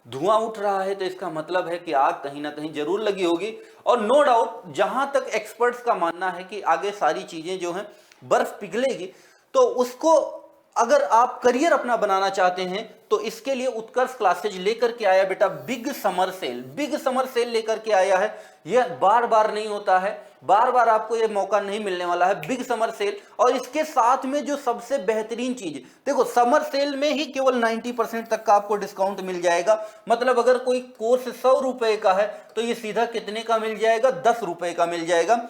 धुआं उठ रहा है तो इसका मतलब है कि आग कहीं ना कहीं जरूर लगी होगी। और नो डाउट जहां तक एक्सपर्ट्स का मानना है कि आगे सारी चीजें जो हैं बर्फ पिघलेगी, तो उसको अगर आप करियर अपना बनाना चाहते हैं तो इसके लिए उत्कर्ष क्लासेज लेकर के आया बेटा बिग समर सेल लेकर के आया है। यह बार बार नहीं होता है, बार बार आपको यह मौका नहीं मिलने वाला है, बिग समर सेल। और इसके साथ में जो सबसे बेहतरीन चीज, देखो समर सेल में ही केवल 90% तक का आपको डिस्काउंट मिल जाएगा, मतलब अगर कोई कोर्स 100 रुपए का है तो ये सीधा कितने का मिल जाएगा, 10 रुपए का मिल जाएगा।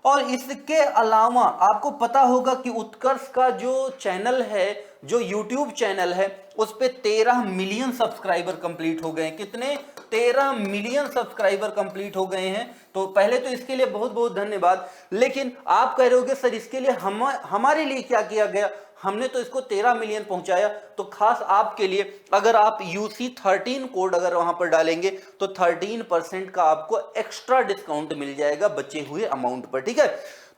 और इसके अलावा आपको पता होगा कि उत्कर्ष का जो चैनल है, जो YouTube चैनल है, उस पे 13 मिलियन सब्सक्राइबर कंप्लीट हो गए हैं। कितने, 13 मिलियन सब्सक्राइबर कंप्लीट हो गए हैं। तो पहले तो इसके लिए बहुत बहुत धन्यवाद। लेकिन आप कह रहे होगे सर इसके लिए हमारे लिए क्या किया गया, हमने तो इसको 13 मिलियन पहुंचाया। तो खास आपके लिए अगर आप UC13 कोड अगर वहां पर डालेंगे तो 13% का आपको एक्स्ट्रा डिस्काउंट मिल जाएगा बचे हुए अमाउंट पर। ठीक है,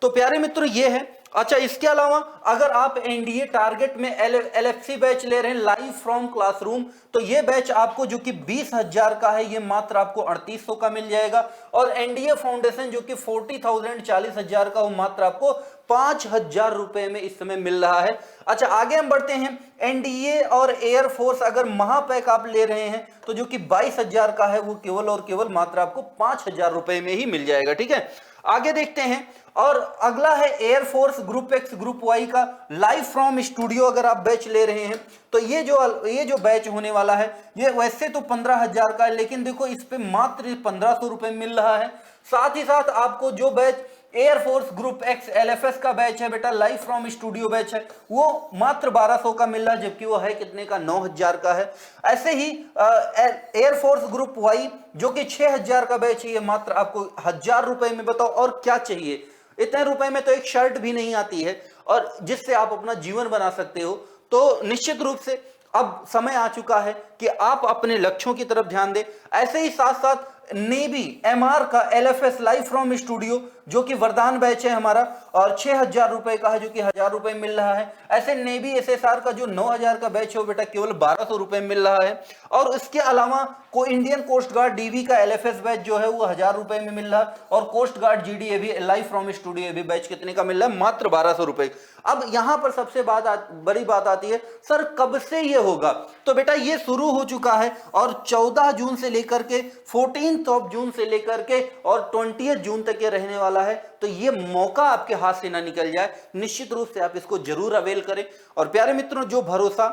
तो प्यारे मित्रों ये है। अच्छा, इसके अलावा अगर आप NDA टारगेट में LFC बैच ले रहे हैं लाइव फ्रॉम क्लासरूम, तो ये बैच आपको जो कि 20,000 का है ये मात्र आपको 3800 का मिल जाएगा। और NDA फाउंडेशन जो कि 40,000 40,000 का, वो मात्र आपको 5,000 रुपए में इस समय मिल रहा है। अच्छा आगे हम बढ़ते हैं। NDA और एयरफोर्स अगर महापैक आप ले रहे हैं तो जो कि 22,000 का है वो केवल और केवल मात्र आपको 5,000 रुपए में ही मिल जाएगा। ठीक है, आगे देखते हैं। और अगला है air force group X group Y का लाइव फ्रॉम स्टूडियो अगर आप बैच ले रहे हैं तो ये जो बैच होने वाला है ये वैसे तो 15,000 का है, लेकिन देखो इस पे मात्र 1,500 रुपए मिल रहा है। साथ ही साथ आपको जो batch air force group x LFS का बैच है बेटा, लाइव फ्रॉम स्टूडियो बैच है, वो मात्र 1200 का मिल रहा है, जबकि वो है कितने का, 9000 का है। ऐसे ही एयरफोर्स ग्रुप वाई जो कि 6000 का बैच है, ये मात्र आपको 1000 रुपए में। बताओ और क्या चाहिए, इतने रुपए में तो एक शर्ट भी नहीं आती है, और जिससे आप अपना जीवन बना सकते हो। तो निश्चित रूप से अब समय आ चुका है कि आप अपने लक्ष्यों की तरफ ध्यान दें। ऐसे ही साथ साथ नेवी MR का LFS लाइव फ्रॉम स्टूडियो जो कि वरदान बैच है हमारा, और 6000 रुपए का है, जो कि 1000 रुपए मिल रहा है। ऐसे नेवी SSR का जो 9000 का बैच है वो बेटा केवल 1200 रुपए मिल रहा है। और इसके अलावा को इंडियन कोस्ट गार्ड DV का LFS बैच जो है वो 1000 रुपए में मिल रहा है, और कोस्ट गार्ड GDA भी लाइव फ्रॉम स्टूडियो भी बैच कितने का मिल रहा है, मात्र 1200 रुपए। अब यहां पर सबसे बड़ी बात आती है, सर कब से ये होगा? तो बेटा ये शुरू हो चुका है, और 14 जून से लेकर के 14 जून से लेकर के और 20 जून तक ये रहने वाला है। तो ये मौका आपके हाथ से ना निकल जाए, निश्चित रूप से आप इसको जरूर अवेल करें। और प्यारे मित्रों, जो भरोसा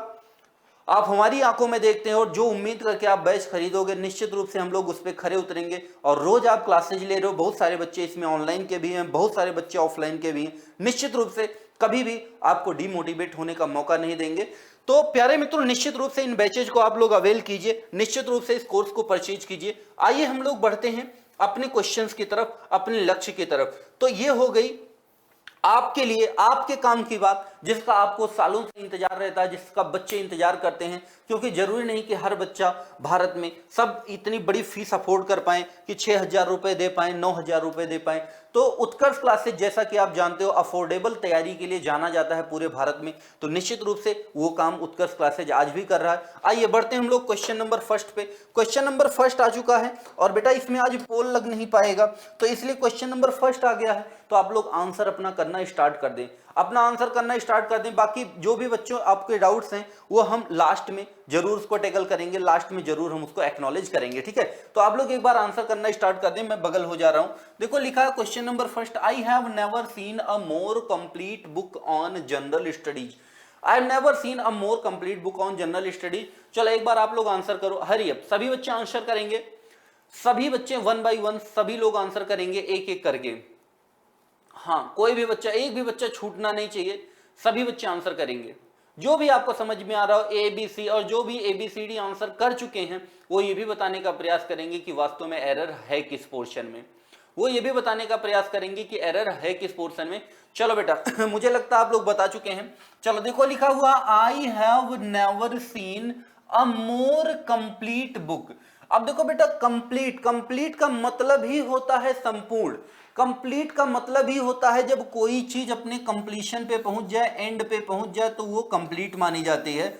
आप हमारी आंखों में देखते हैं और जो उम्मीद करके आप बैच खरीदोगे, निश्चित रूप से हम लोग उस पर खरे उतरेंगे। और रोज आप क्लासेज ले रहे हो, बहुत सारे बच्चे इसमें ऑनलाइन के भी हैं, बहुत सारे बच्चे ऑफलाइन के भी हैं, निश्चित रूप से कभी भी आपको डिमोटिवेट होने का मौका नहीं देंगे। तो प्यारे मित्रों, निश्चित रूप से इन बैचेज को आप लोग अवेल कीजिए, निश्चित रूप से इस कोर्स को परचेज कीजिए। आइए हम लोग बढ़ते हैं अपने क्वेश्चंस की तरफ, अपने लक्ष्य की तरफ। तो ये हो गई आपके लिए आपके काम की बात, जिसका आपको सालों से इंतजार रहता है, जिसका बच्चे इंतजार करते हैं। क्योंकि जरूरी नहीं कि हर बच्चा भारत में सब इतनी बड़ी फीस अफोर्ड कर पाए कि 6000 रुपए दे पाए, 9000 रुपए दे पाए। तो उत्कर्ष क्लासेस, जैसा कि आप जानते हो, अफोर्डेबल तैयारी के लिए जाना जाता है पूरे भारत में। तो निश्चित रूप से वो काम उत्कर्ष क्लासेज आज भी कर रहा है। आइए बढ़ते हैं हम लोग क्वेश्चन नंबर फर्स्ट पे। क्वेश्चन नंबर फर्स्ट आ चुका है, और बेटा इसमें आज पोल लग नहीं पाएगा, तो इसलिए क्वेश्चन नंबर फर्स्ट आ गया है। तो आप लोग आंसर अपना करना स्टार्ट कर दें, अपना आंसर करना स्टार्ट कर दें। बाकी जो भी बच्चों आपके डाउट्स हैं वो हम लास्ट में जरूर उसको टैकल करेंगे, लास्ट में जरूर हम उसको एक्नॉलेज करेंगे, ठीक है। तो आप लोग एक बार आंसर करना स्टार्ट कर दें, मैं बगल हो जा रहा हूं। देखो लिखा है question number first, I have never seen a more complete book on general studies. I have never seen a more complete book on general studies. चलो एक बार आप लोग आंसर करो, हरी अप। सभी बच्चे आंसर करेंगे, सभी बच्चे 1 बाय 1 सभी लोग आंसर करेंगे, एक एक करके। हाँ, कोई भी बच्चा, एक भी बच्चा छूटना नहीं चाहिए, सभी बच्चे आंसर करेंगे। जो भी आपको समझ में आ रहा हो ABC, और जो भी ABCD आंसर कर चुके हैं वो ये भी बताने का प्रयास करेंगे कि वास्तव में एरर है किस पोर्शन में, वो ये भी बताने का प्रयास करेंगे कि एरर है किस पोर्शन में। चलो बेटा मुझे लगता है आप लोग बता चुके हैं। चलो देखो लिखा हुआ, I have never seen a more complete book. अब देखो बेटा, कंप्लीट का मतलब ही होता है संपूर्ण। कंप्लीट का मतलब ही होता है जब कोई चीज अपने कंप्लीशन पे पहुंच जाए, एंड पे पहुंच जाए, तो वो कंप्लीट मानी जाती है।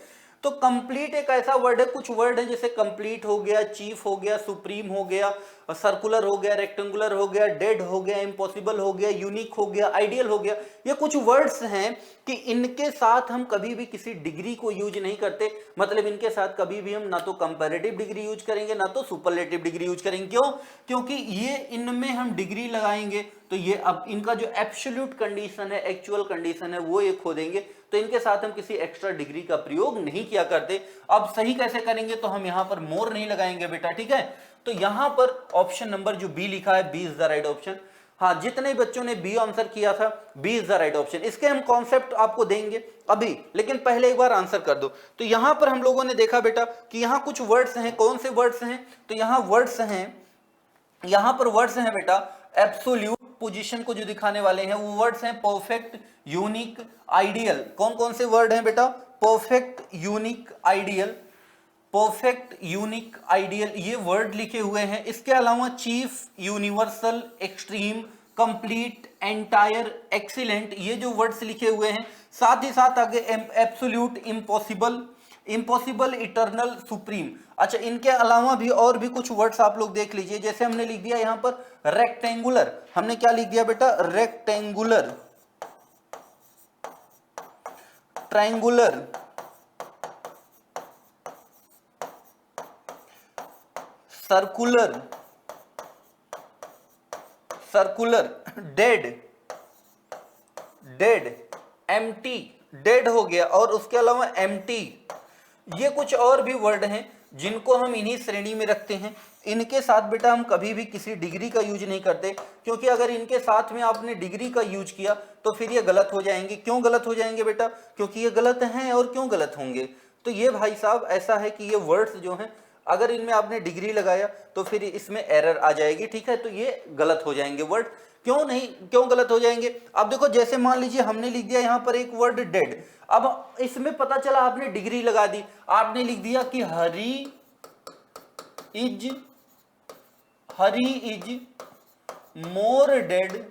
तो कंप्लीट एक ऐसा वर्ड है, कुछ वर्ड है जैसे कंप्लीट हो गया, चीफ हो गया, सुप्रीम हो गया, सर्कुलर हो गया, रेक्टेंगुलर हो गया, डेड हो गया, इम्पॉसिबल हो गया, यूनिक हो गया, आइडियल हो गया। ये कुछ वर्ड्स हैं कि इनके साथ हम कभी भी किसी डिग्री को यूज नहीं करते। मतलब इनके साथ कभी भी हम ना तो कंपैरेटिव डिग्री यूज करेंगे, ना तो सुपरलेटिव डिग्री यूज करेंगे। क्यों? क्योंकि ये इनमें हम डिग्री लगाएंगे तो ये अब इनका जो एब्सोल्यूट कंडीशन है, एक्चुअल कंडीशन है, वो ये खो देंगे। तो इनके साथ हम किसी एक्स्ट्रा डिग्री का प्रयोग नहीं किया करते। अब सही कैसे करेंगे? तो हम यहां पर मोर नहीं लगाएंगे बेटा, ठीक है। तो यहां पर ऑप्शन नंबर जो बी लिखा है, B is the right option. हाँ, जितने बच्चों ने बी आंसर किया था, B is the right option. इसके हम कॉन्सेप्ट आपको देंगे अभी, लेकिन पहले एक बार आंसर कर दो। तो यहां पर हम लोगों ने देखा बेटा कि यहां कुछ वर्ड्स हैं। कौन से वर्ड्स हैं? तो यहां वर्ड्स हैं, यहां पर वर्ड्स हैं बेटा, एब्सोल्यूट पोजीशन को जो दिखाने वाले हैं वो वर्ड्स हैं परफेक्ट, यूनिक, आइडियल। कौन कौन से वर्ड हैं बेटा? Perfect, unique, ideal, perfect, unique, ideal, ये वर्ड लिखे हुए हैं। इसके अलावा chief, universal, extreme, complete, entire, excellent, ये जो वर्ड्स लिखे हुए हैं। साथ ही साथ आगे absolute, impossible, impossible, eternal, supreme. अच्छा, इनके अलावा भी और भी कुछ वर्ड्स आप लोग देख लीजिए। जैसे हमने लिख दिया यहां पर रेक्टेंगुलर, हमने क्या लिख दिया बेटा? Rectangular, triangular, circular, circular, dead, dead, empty, dead हो गया, और उसके अलावा एम्प्टी। ये कुछ और भी वर्ड हैं जिनको हम इन्हीं श्रेणी में रखते हैं, इनके साथ बेटा हम कभी भी किसी डिग्री का यूज नहीं करते, क्योंकि अगर इनके साथ में आपने डिग्री का यूज किया तो फिर ये गलत हो जाएंगे। क्यों गलत हो जाएंगे बेटा? क्योंकि ये गलत हैं। और क्यों गलत होंगे? तो ये भाई साहब ऐसा है कि ये वर्ड्स जो हैं, अगर इनमें आपने डिग्री लगाया तो फिर इसमें एरर आ जाएगी, ठीक है, तो ये गलत हो जाएंगे वर्ड। क्यों नहीं, क्यों गलत हो जाएंगे? अब देखो, जैसे मान लीजिए हमने लिख दिया यहां पर एक वर्ड डेड, अब इसमें पता चला आपने डिग्री लगा दी, आपने लिख दिया कि हरी इज मोर डेड।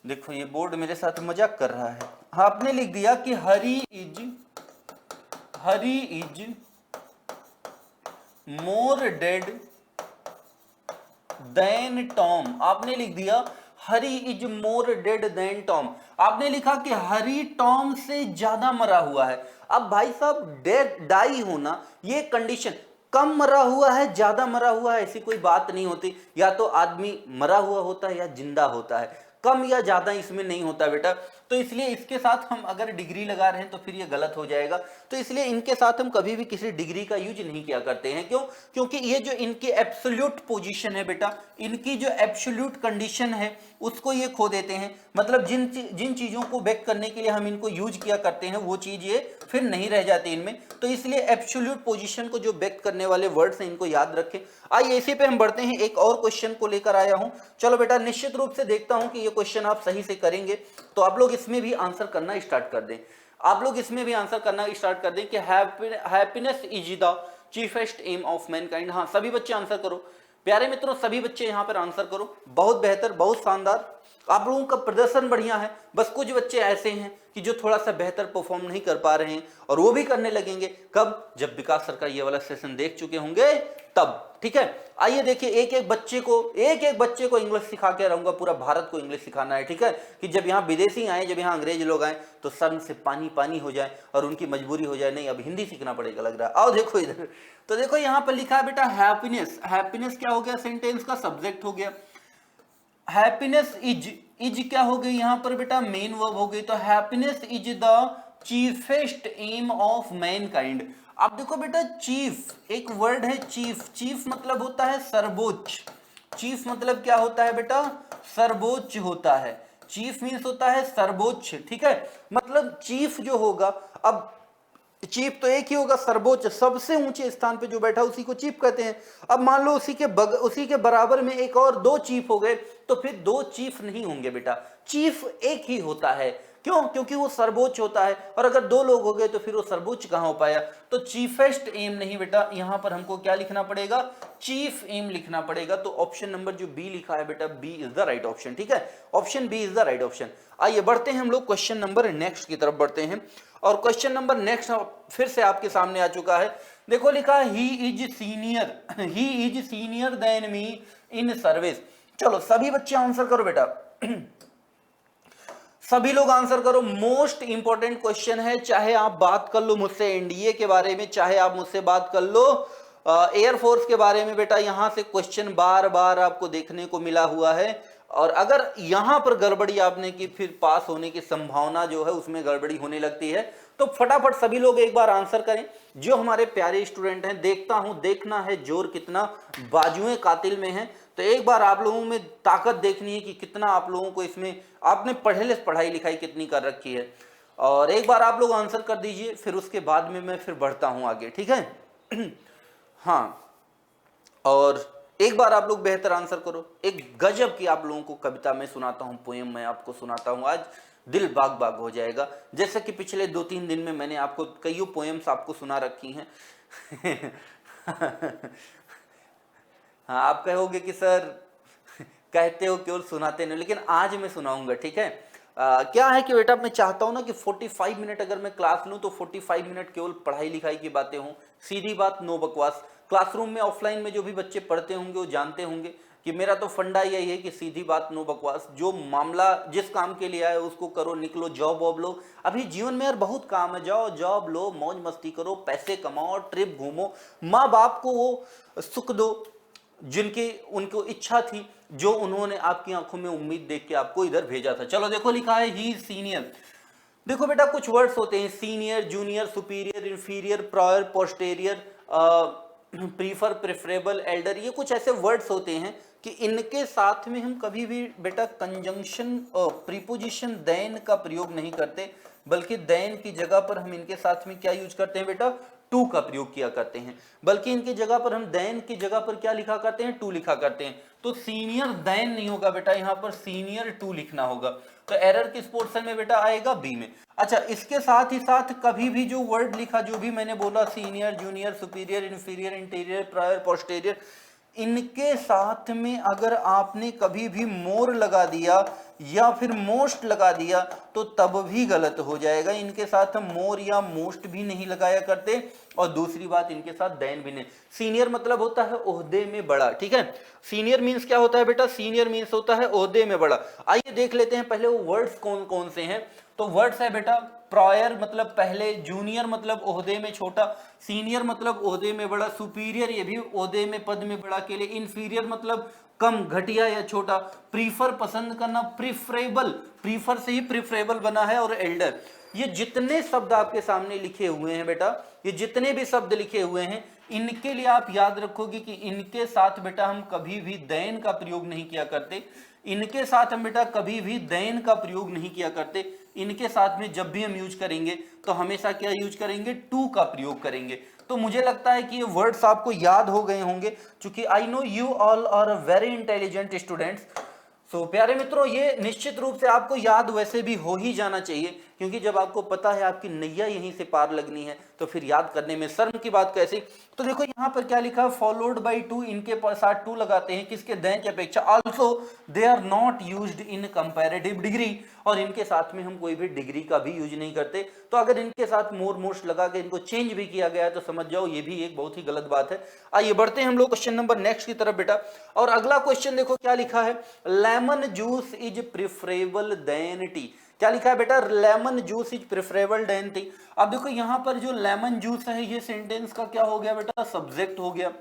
देखो ये बोर्ड मेरे साथ मजाक कर रहा है। आपने लिख दिया कि Harry is more dead than Tom. आपने लिख दिया Harry is more dead than Tom. आपने लिखा कि हरी टॉम से ज्यादा मरा हुआ है। अब भाई साहब, डेड डाई होना ये कंडीशन, कम मरा हुआ है ज्यादा मरा हुआ है ऐसी कोई बात नहीं होती। या तो आदमी मरा हुआ होता है या जिंदा होता है, कम या ज्यादा इसमें नहीं होता बेटा। तो इसलिए इसके साथ हम अगर डिग्री लगा रहे हैं तो फिर ये गलत हो जाएगा। तो इसलिए इनके साथ हम कभी भी किसी डिग्री का यूज नहीं किया करते हैं। क्यों? क्योंकि ये जो इनकी एब्सोल्यूट पोजीशन है बेटा, इनकी जो एब्सोल्यूट कंडीशन है उसको ये खो देते हैं। मतलब जिन चीजों को व्यक्त करने के लिए हम इनको यूज किया करते हैं वो चीज ये फिर नहीं रह जाती इनमें। तो इसलिए एब्सोल्यूट पोजीशन को जो व्यक्त करने वाले वर्ड्स हैं इनको याद रखें। आइए इसी पे हम बढ़ते हैं, एक और क्वेश्चन को लेकर आया हूं। चलो बेटा, निश्चित रूप से देखता हूं कि ये क्वेश्चन आप सही से करेंगे, तो आप लोग इसमें भी आंसर करना स्टार्ट कर दें। आप लोग इसमें भी आंसर करना स्टार्ट कर दें कि happiness is the chiefest aim of mankind. हाँ, सभी बच्चे आंसर करो प्यारे मित्रों, सभी बच्चे यहां पर आंसर करो। बहुत बेहतर, बहुत शानदार, आप लोगों का प्रदर्शन बढ़िया है। बस कुछ बच्चे ऐसे हैं कि जो थोड़ा सा बेहतर परफॉर्म नहीं कर पा रहे हैं, और वो भी करने लगेंगे कब? जब विकास सर का ये वाला सेशन देख चुके होंगे तब, ठीक है। आइए देखिए, एक एक बच्चे को इंग्लिश सिखा के रहूंगा, पूरा भारत को इंग्लिश सिखाना है, ठीक है, कि जब यहाँ विदेशी आए, जब यहाँ अंग्रेज लोग आए तो सर से पानी पानी हो जाए और उनकी मजबूरी हो जाए, नहीं अब हिंदी सीखना पड़ेगा लग रहा है। आओ देखो इधर, तो देखो यहाँ पर लिखा है बेटा हैप्पीनेस। हैप्पीनेस क्या हो गया? सेंटेंस का सब्जेक्ट हो गया। हैप्पीनेस इज क्या हो गई यहाँ पर बेटा? मेन वर्ब हो गई। तो happiness is the chiefest aim of mankind. अब देखो बेटा, चीफ एक वर्ड है, चीफ मतलब होता है सर्वोच्च। चीफ मतलब क्या होता है बेटा? सर्वोच्च होता है। चीफ मीन्स होता है सर्वोच्च, ठीक है। मतलब चीफ जो होगा, अब चीफ तो एक ही होगा, सर्वोच्च, सबसे ऊंचे स्थान पे जो बैठा उसी को चीफ कहते हैं। अब मान लो उसी के बराबर में एक और दो चीफ हो गए, तो फिर दो चीफ नहीं होंगे बेटा, चीफ एक ही होता है। क्यों? क्योंकि वो सर्वोच्च होता है, और अगर दो लोग हो गए तो फिर वो सर्वोच्च कहां हो पाया? तो चीफेस्ट एम नहीं बेटा, यहां पर हमको क्या लिखना पड़ेगा? चीफ एम लिखना पड़ेगा। तो ऑप्शन नंबर जो बी लिखा है बेटा, B is the right option, ठीक है, option B is the right option. आइए बढ़ते हैं हम लोग क्वेश्चन नंबर नेक्स्ट की तरफ बढ़ते हैं, और क्वेश्चन नंबर नेक्स्ट फिर से आपके सामने आ चुका है। देखो लिखा है he is senior than me in service. चलो सभी बच्चे आंसर करो बेटा, सभी लोग आंसर करो। मोस्ट इंपॉर्टेंट क्वेश्चन है, चाहे आप बात कर लो मुझसे एनडीए के बारे में, चाहे आप मुझसे बात कर लो एयरफोर्स के बारे में, बेटा यहां से क्वेश्चन बार बार आपको देखने को मिला हुआ है। और अगर यहां पर गड़बड़ी आपने की, फिर पास होने की संभावना जो है उसमें गड़बड़ी होने लगती है। तो फटाफट सभी लोग एक बार आंसर करें, जो हमारे प्यारे स्टूडेंट हैं। देखता हूं, देखना है जोर कितना बाजुएं कातिल में है। तो एक बार आप लोगों में ताकत देखनी है कि कितना आप लोगों को इसमें, आपने पढ़ाई लिखाई कितनी कर रखी है। और एक बार आप लोग आंसर कर दीजिए, फिर उसके बाद में मैं फिर बढ़ता हूं आगे, ठीक है। हाँ, और एक बार आप लोग बेहतर आंसर करो। एक गजब की आप लोगों को कविता में सुनाता हूं, पोएम मैं आपको सुनाता हूं, आज दिल बाग बाग हो जाएगा। जैसे कि पिछले 2-3 दिन में मैंने आपको कई पोएम्स आपको सुना रखी हैं। हाँ, आप कहोगे कि सर कहते हो केवल सुनाते नहीं, लेकिन आज मैं सुनाऊंगा, ठीक है। क्या है कि बेटा मैं चाहता हूं ना कि 45 मिनट अगर मैं क्लास लूं तो 45 मिनट केवल पढ़ाई लिखाई की बातें हों, सीधी बात, नो बकवास। क्लासरूम में ऑफलाइन में जो भी बच्चे पढ़ते होंगे वो जानते होंगे कि मेरा तो फंडा यही है कि सीधी बात, नो बकवास। जो मामला जिस काम के लिए आए उसको करो, निकलो, जॉब वॉब लो। अभी जीवन में यार बहुत काम है, जाओ जॉब लो, मौज मस्ती करो, पैसे कमाओ, ट्रिप घूमो, माँ बाप को वो सुख दो जिनकी उनको इच्छा थी, जो उन्होंने आपकी आंखों में उम्मीद देख के आपको इधर भेजा था। चलो देखो लिखा है ही सीनियर। देखो बेटा कुछ वर्ड्स होते हैं, senior, junior, superior, inferior, prior, posterior, prefer, preferable, Elder, ये कुछ ऐसे वर्ड्स होते हैं कि इनके साथ में हम कभी भी बेटा कंजंक्शन प्रीपोजिशन देन का प्रयोग नहीं करते, बल्कि देन की जगह पर हम इनके साथ में क्या यूज करते हैं बेटा, टू का प्रयोग किया करते हैं। बल्कि इनकी जगह पर हम देन की जगह पर क्या लिखा करते हैं, टू लिखा करते हैं। तो सीनियर देन नहीं होगा बेटा, यहां पर सीनियर टू लिखना होगा। तो एरर किस पोर्शन में बेटा आएगा, बी में। अच्छा, इसके साथ ही साथ कभी भी जो वर्ड लिखा, जो भी मैंने बोला, senior, junior, superior, inferior, interior, prior, posterior, इनके साथ में अगर आपने कभी भी मोर लगा दिया या फिर मोस्ट लगा दिया तो तब भी गलत हो जाएगा। इनके साथ हम मोर या मोस्ट भी नहीं लगाया करते, और दूसरी बात इनके साथ देन भी नहीं। सीनियर मतलब होता है ओहदे में बड़ा, ठीक है। सीनियर मींस क्या होता है बेटा, सीनियर मींस होता है ओहदे में बड़ा। आइए देख लेते हैं पहले वो वर्ड्स कौन कौन से हैं। तो वर्ड्स है बेटा, प्रायर मतलब पहले, जूनियर मतलब ओहदे में छोटा, सीनियर मतलब ओहदे में बड़ा, सुपीरियर ये भी ओहदे में पद में बड़ा के लिए, इंफीरियर मतलब कम, घटिया या छोटा, प्रीफर पसंद करना, प्रिफरेबल, प्रीफर से ही प्रिफरेबल बना है, और एल्डर। ये जितने शब्द आपके सामने लिखे हुए हैं बेटा, ये जितने भी शब्द लिखे हुए हैं, इनके लिए आप याद रखोगे कि इनके साथ बेटा हम कभी भी देन का प्रयोग नहीं किया करते। इनके साथ हम बेटा कभी भी देन का प्रयोग नहीं किया करते। इनके साथ में जब भी हम यूज करेंगे तो हमेशा क्या यूज करेंगे, टू का प्रयोग करेंगे। तो मुझे लगता है कि ये वर्ड्स आपको याद हो गए होंगे, क्योंकि I know you all are very intelligent students. So प्यारे मित्रों, ये निश्चित रूप से आपको याद वैसे भी हो ही जाना चाहिए, क्योंकि जब आपको पता है आपकी नैया यहीं से पार लगनी है तो फिर याद करने में शर्म की बात कैसी। तो देखो यहाँ पर क्या लिखा, फॉलोड बाई टू, इनके साथ टू लगाते हैं किसके, देन की अपेक्षा। Also they are not used in comparative degree, और इनके साथ में हम कोई भी डिग्री का भी यूज नहीं करते। तो अगर इनके साथ मोर मोस्ट लगा के इनको चेंज भी किया गया है तो समझ जाओ ये भी एक बहुत ही गलत बात है। आइए बढ़ते हैं हम लोग क्वेश्चन नंबर नेक्स्ट की तरफ बेटा। और अगला क्वेश्चन देखो क्या लिखा है, lemon juice is preferable than tea. क्या लिखा है बेटा, lemon juice is preferable than tea. अब देखो यहाँ पर जो लेमन जूस है, ये सेंटेंस का क्या हो गया बेटा, सब्जेक्ट हो गया।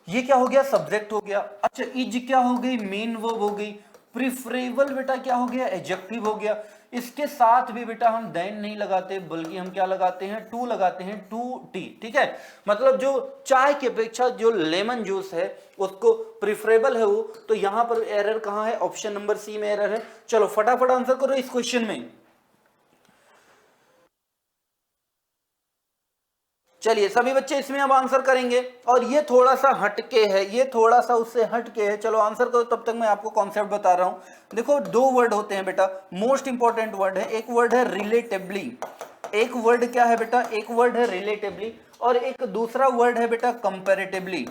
ये क्या हो गया, सब्जेक्ट हो गया। अच्छा, इज क्या हो गई, मेन वर्ब हो गई। प्रिफरेबल बेटा क्या हो गया, एडजेक्टिव हो गया। इसके साथ भी बेटा हम देन नहीं लगाते, बल्कि हम क्या लगाते हैं, टू लगाते हैं, टू टी, ठीक है। मतलब जो चाय की अपेक्षा जो लेमन जूस है उसको प्रिफरेबल है वो, तो यहां पर एरर कहां है, ऑप्शन नंबर सी में एरर है। चलो फटाफट आंसर करो इस क्वेश्चन में। चलिए सभी बच्चे इसमें अब आंसर करेंगे, और ये थोड़ा सा हटके है, ये थोड़ा सा उससे हटके है। चलो आंसर करो, तब तक मैं आपको कॉन्सेप्ट बता रहा हूं। देखो दो वर्ड होते हैं बेटा, मोस्ट इंपॉर्टेंट वर्ड है। एक वर्ड है रिलेटिवली, एक वर्ड क्या है बेटा, एक वर्ड है रिलेटिवली, और एक दूसरा वर्ड है बेटा कंपैरेटिवली।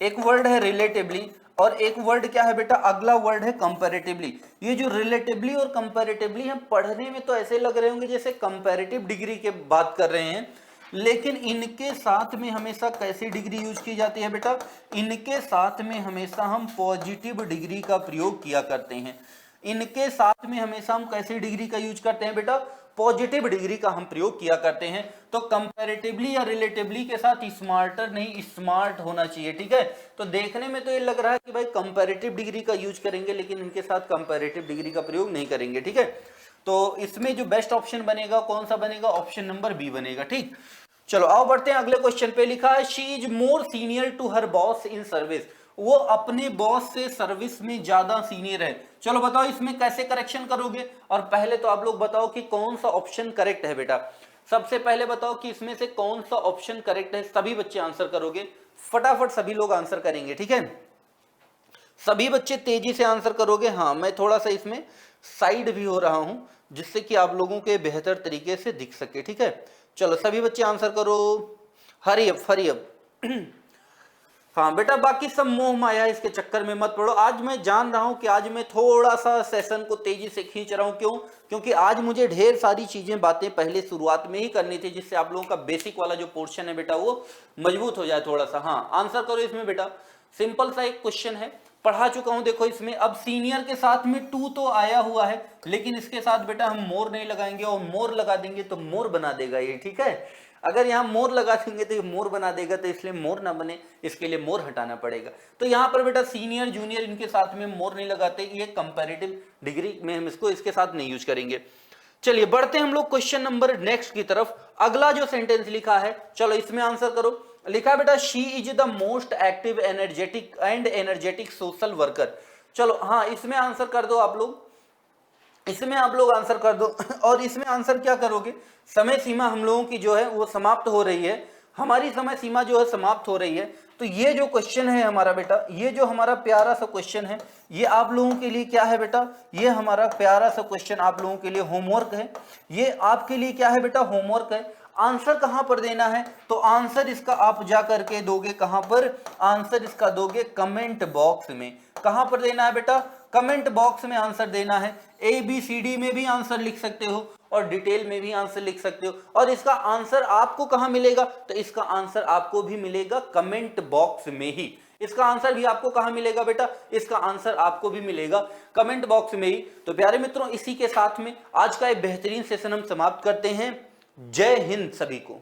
एक वर्ड है रिलेटिवली और एक वर्ड क्या है बेटा, अगला वर्ड है कंपैरेटिवली। ये जो रिलेटिवली और कंपैरेटिवली हम पढ़ने में तो ऐसे लग रहे होंगे जैसे कंपैरेटिव डिग्री के बात कर रहे हैं, लेकिन इनके साथ में हमेशा कैसी डिग्री यूज की जाती है बेटा, इनके साथ में हमेशा हम पॉजिटिव डिग्री का प्रयोग किया करते हैं। इनके साथ में हमेशा हम कैसी डिग्री का यूज करते हैं बेटा, पॉजिटिव डिग्री का हम प्रयोग किया करते हैं। तो कंपैरेटिवली या रिलेटिवली के साथ स्मार्टर नहीं, स्मार्ट होना चाहिए, ठीक है। तो देखने में तो ये लग रहा है कि भाई कंपैरेटिव डिग्री का यूज करेंगे, लेकिन इनके साथ कंपैरेटिव डिग्री का प्रयोग नहीं करेंगे, ठीक है। तो इसमें जो बेस्ट ऑप्शन बनेगा कौन सा बनेगा, ऑप्शन नंबर बी बनेगा, ठीक। चलो आओ बढ़ते हैं अगले क्वेश्चन पे। लिखा है she is more senior to her boss in service. वो अपने बॉस से सर्विस में ज्यादा सीनियर है। चलो बताओ इसमें कैसे करेक्शन करोगे, और पहले तो आप लोग बताओ कि कौन सा ऑप्शन करेक्ट है बेटा। सबसे पहले बताओ कि इसमें से कौन सा ऑप्शन करेक्ट है। सभी बच्चे आंसर करोगे, फटाफट सभी लोग आंसर करेंगे, ठीक है। सभी बच्चे तेजी से आंसर करोगे। हाँ, मैं थोड़ा सा इसमें साइड भी हो रहा हूं जिससे कि आप लोगों के बेहतर तरीके से दिख सके, ठीक है। चलो सभी बच्चे आंसर करो, हरी अप हरी अप। हाँ बेटा, बाकी सब मोह माया, इसके चक्कर में मत पड़ो। आज मैं जान रहा हूं कि आज मैं थोड़ा सा सेशन को तेजी से खींच रहा हूं, क्यों, क्योंकि आज मुझे ढेर सारी चीजें बातें पहले शुरुआत में ही करनी थी, जिससे आप लोगों का बेसिक वाला जो पोर्शन है बेटा वो मजबूत हो जाए थोड़ा सा। हाँ आंसर करो इसमें बेटा, सिंपल सा एक क्वेश्चन है, पढ़ा चुका हूं। देखो इसमें अब सीनियर के साथ में टू तो आया हुआ है, लेकिन इसके साथ बेटा हम मोर नहीं लगाएंगे, और मोर लगा देंगे तो मोर बना देगा ये, ठीक है। अगर यहाँ मोर लगा देंगे तो ये मोर बना देगा, तो इसलिए मोर ना बने, इसके लिए मोर हटाना पड़ेगा। तो यहाँ पर बेटा सीनियर जूनियर इनके साथ में मोर नहीं लगाते, ये कंपैरेटिव डिग्री में हम इसको इसके साथ नहीं यूज करेंगे। चलिए बढ़ते हैं हम लोग क्वेश्चन नंबर नेक्स्ट की तरफ। अगला जो सेंटेंस लिखा है, चलो इसमें आंसर करो। लिखा है बेटा she is the most active energetic social worker. चलो हाँ, इसमें आंसर कर दो आप लोग, इसमें आप लोग आंसर कर दो। और इसमें आंसर क्या करोगे, समय सीमा हम लोगों की जो है वो समाप्त हो रही है, हमारी समय सीमा जो है समाप्त हो रही है। तो ये जो क्वेश्चन है हमारा बेटा, ये जो हमारा प्यारा सा क्वेश्चन है, ये आप लोगों के लिए क्या है बेटा, ये हमारा प्यारा सा क्वेश्चन आप लोगों के लिए होमवर्क है। ये आपके लिए क्या है बेटा, होमवर्क है। आंसर कहां पर देना है, तो आंसर इसका आप जा करके दोगे कहां पर, आंसर इसका दोगे कमेंट बॉक्स में। कहां पर देना है बेटा, कमेंट बॉक्स में आंसर देना है। ABCD में भी आंसर लिख सकते हो और डिटेल में भी आंसर लिख सकते हो। और इसका आंसर आपको कहां मिलेगा, तो इसका आंसर आपको भी मिलेगा कमेंट बॉक्स में ही। इसका आंसर भी आपको कहां मिलेगा बेटा, इसका आंसर आपको भी मिलेगा कमेंट बॉक्स में ही। तो प्यारे मित्रों, इसी के साथ में आज का एक बेहतरीन सेशन हम समाप्त करते हैं। जय हिंद सभी को।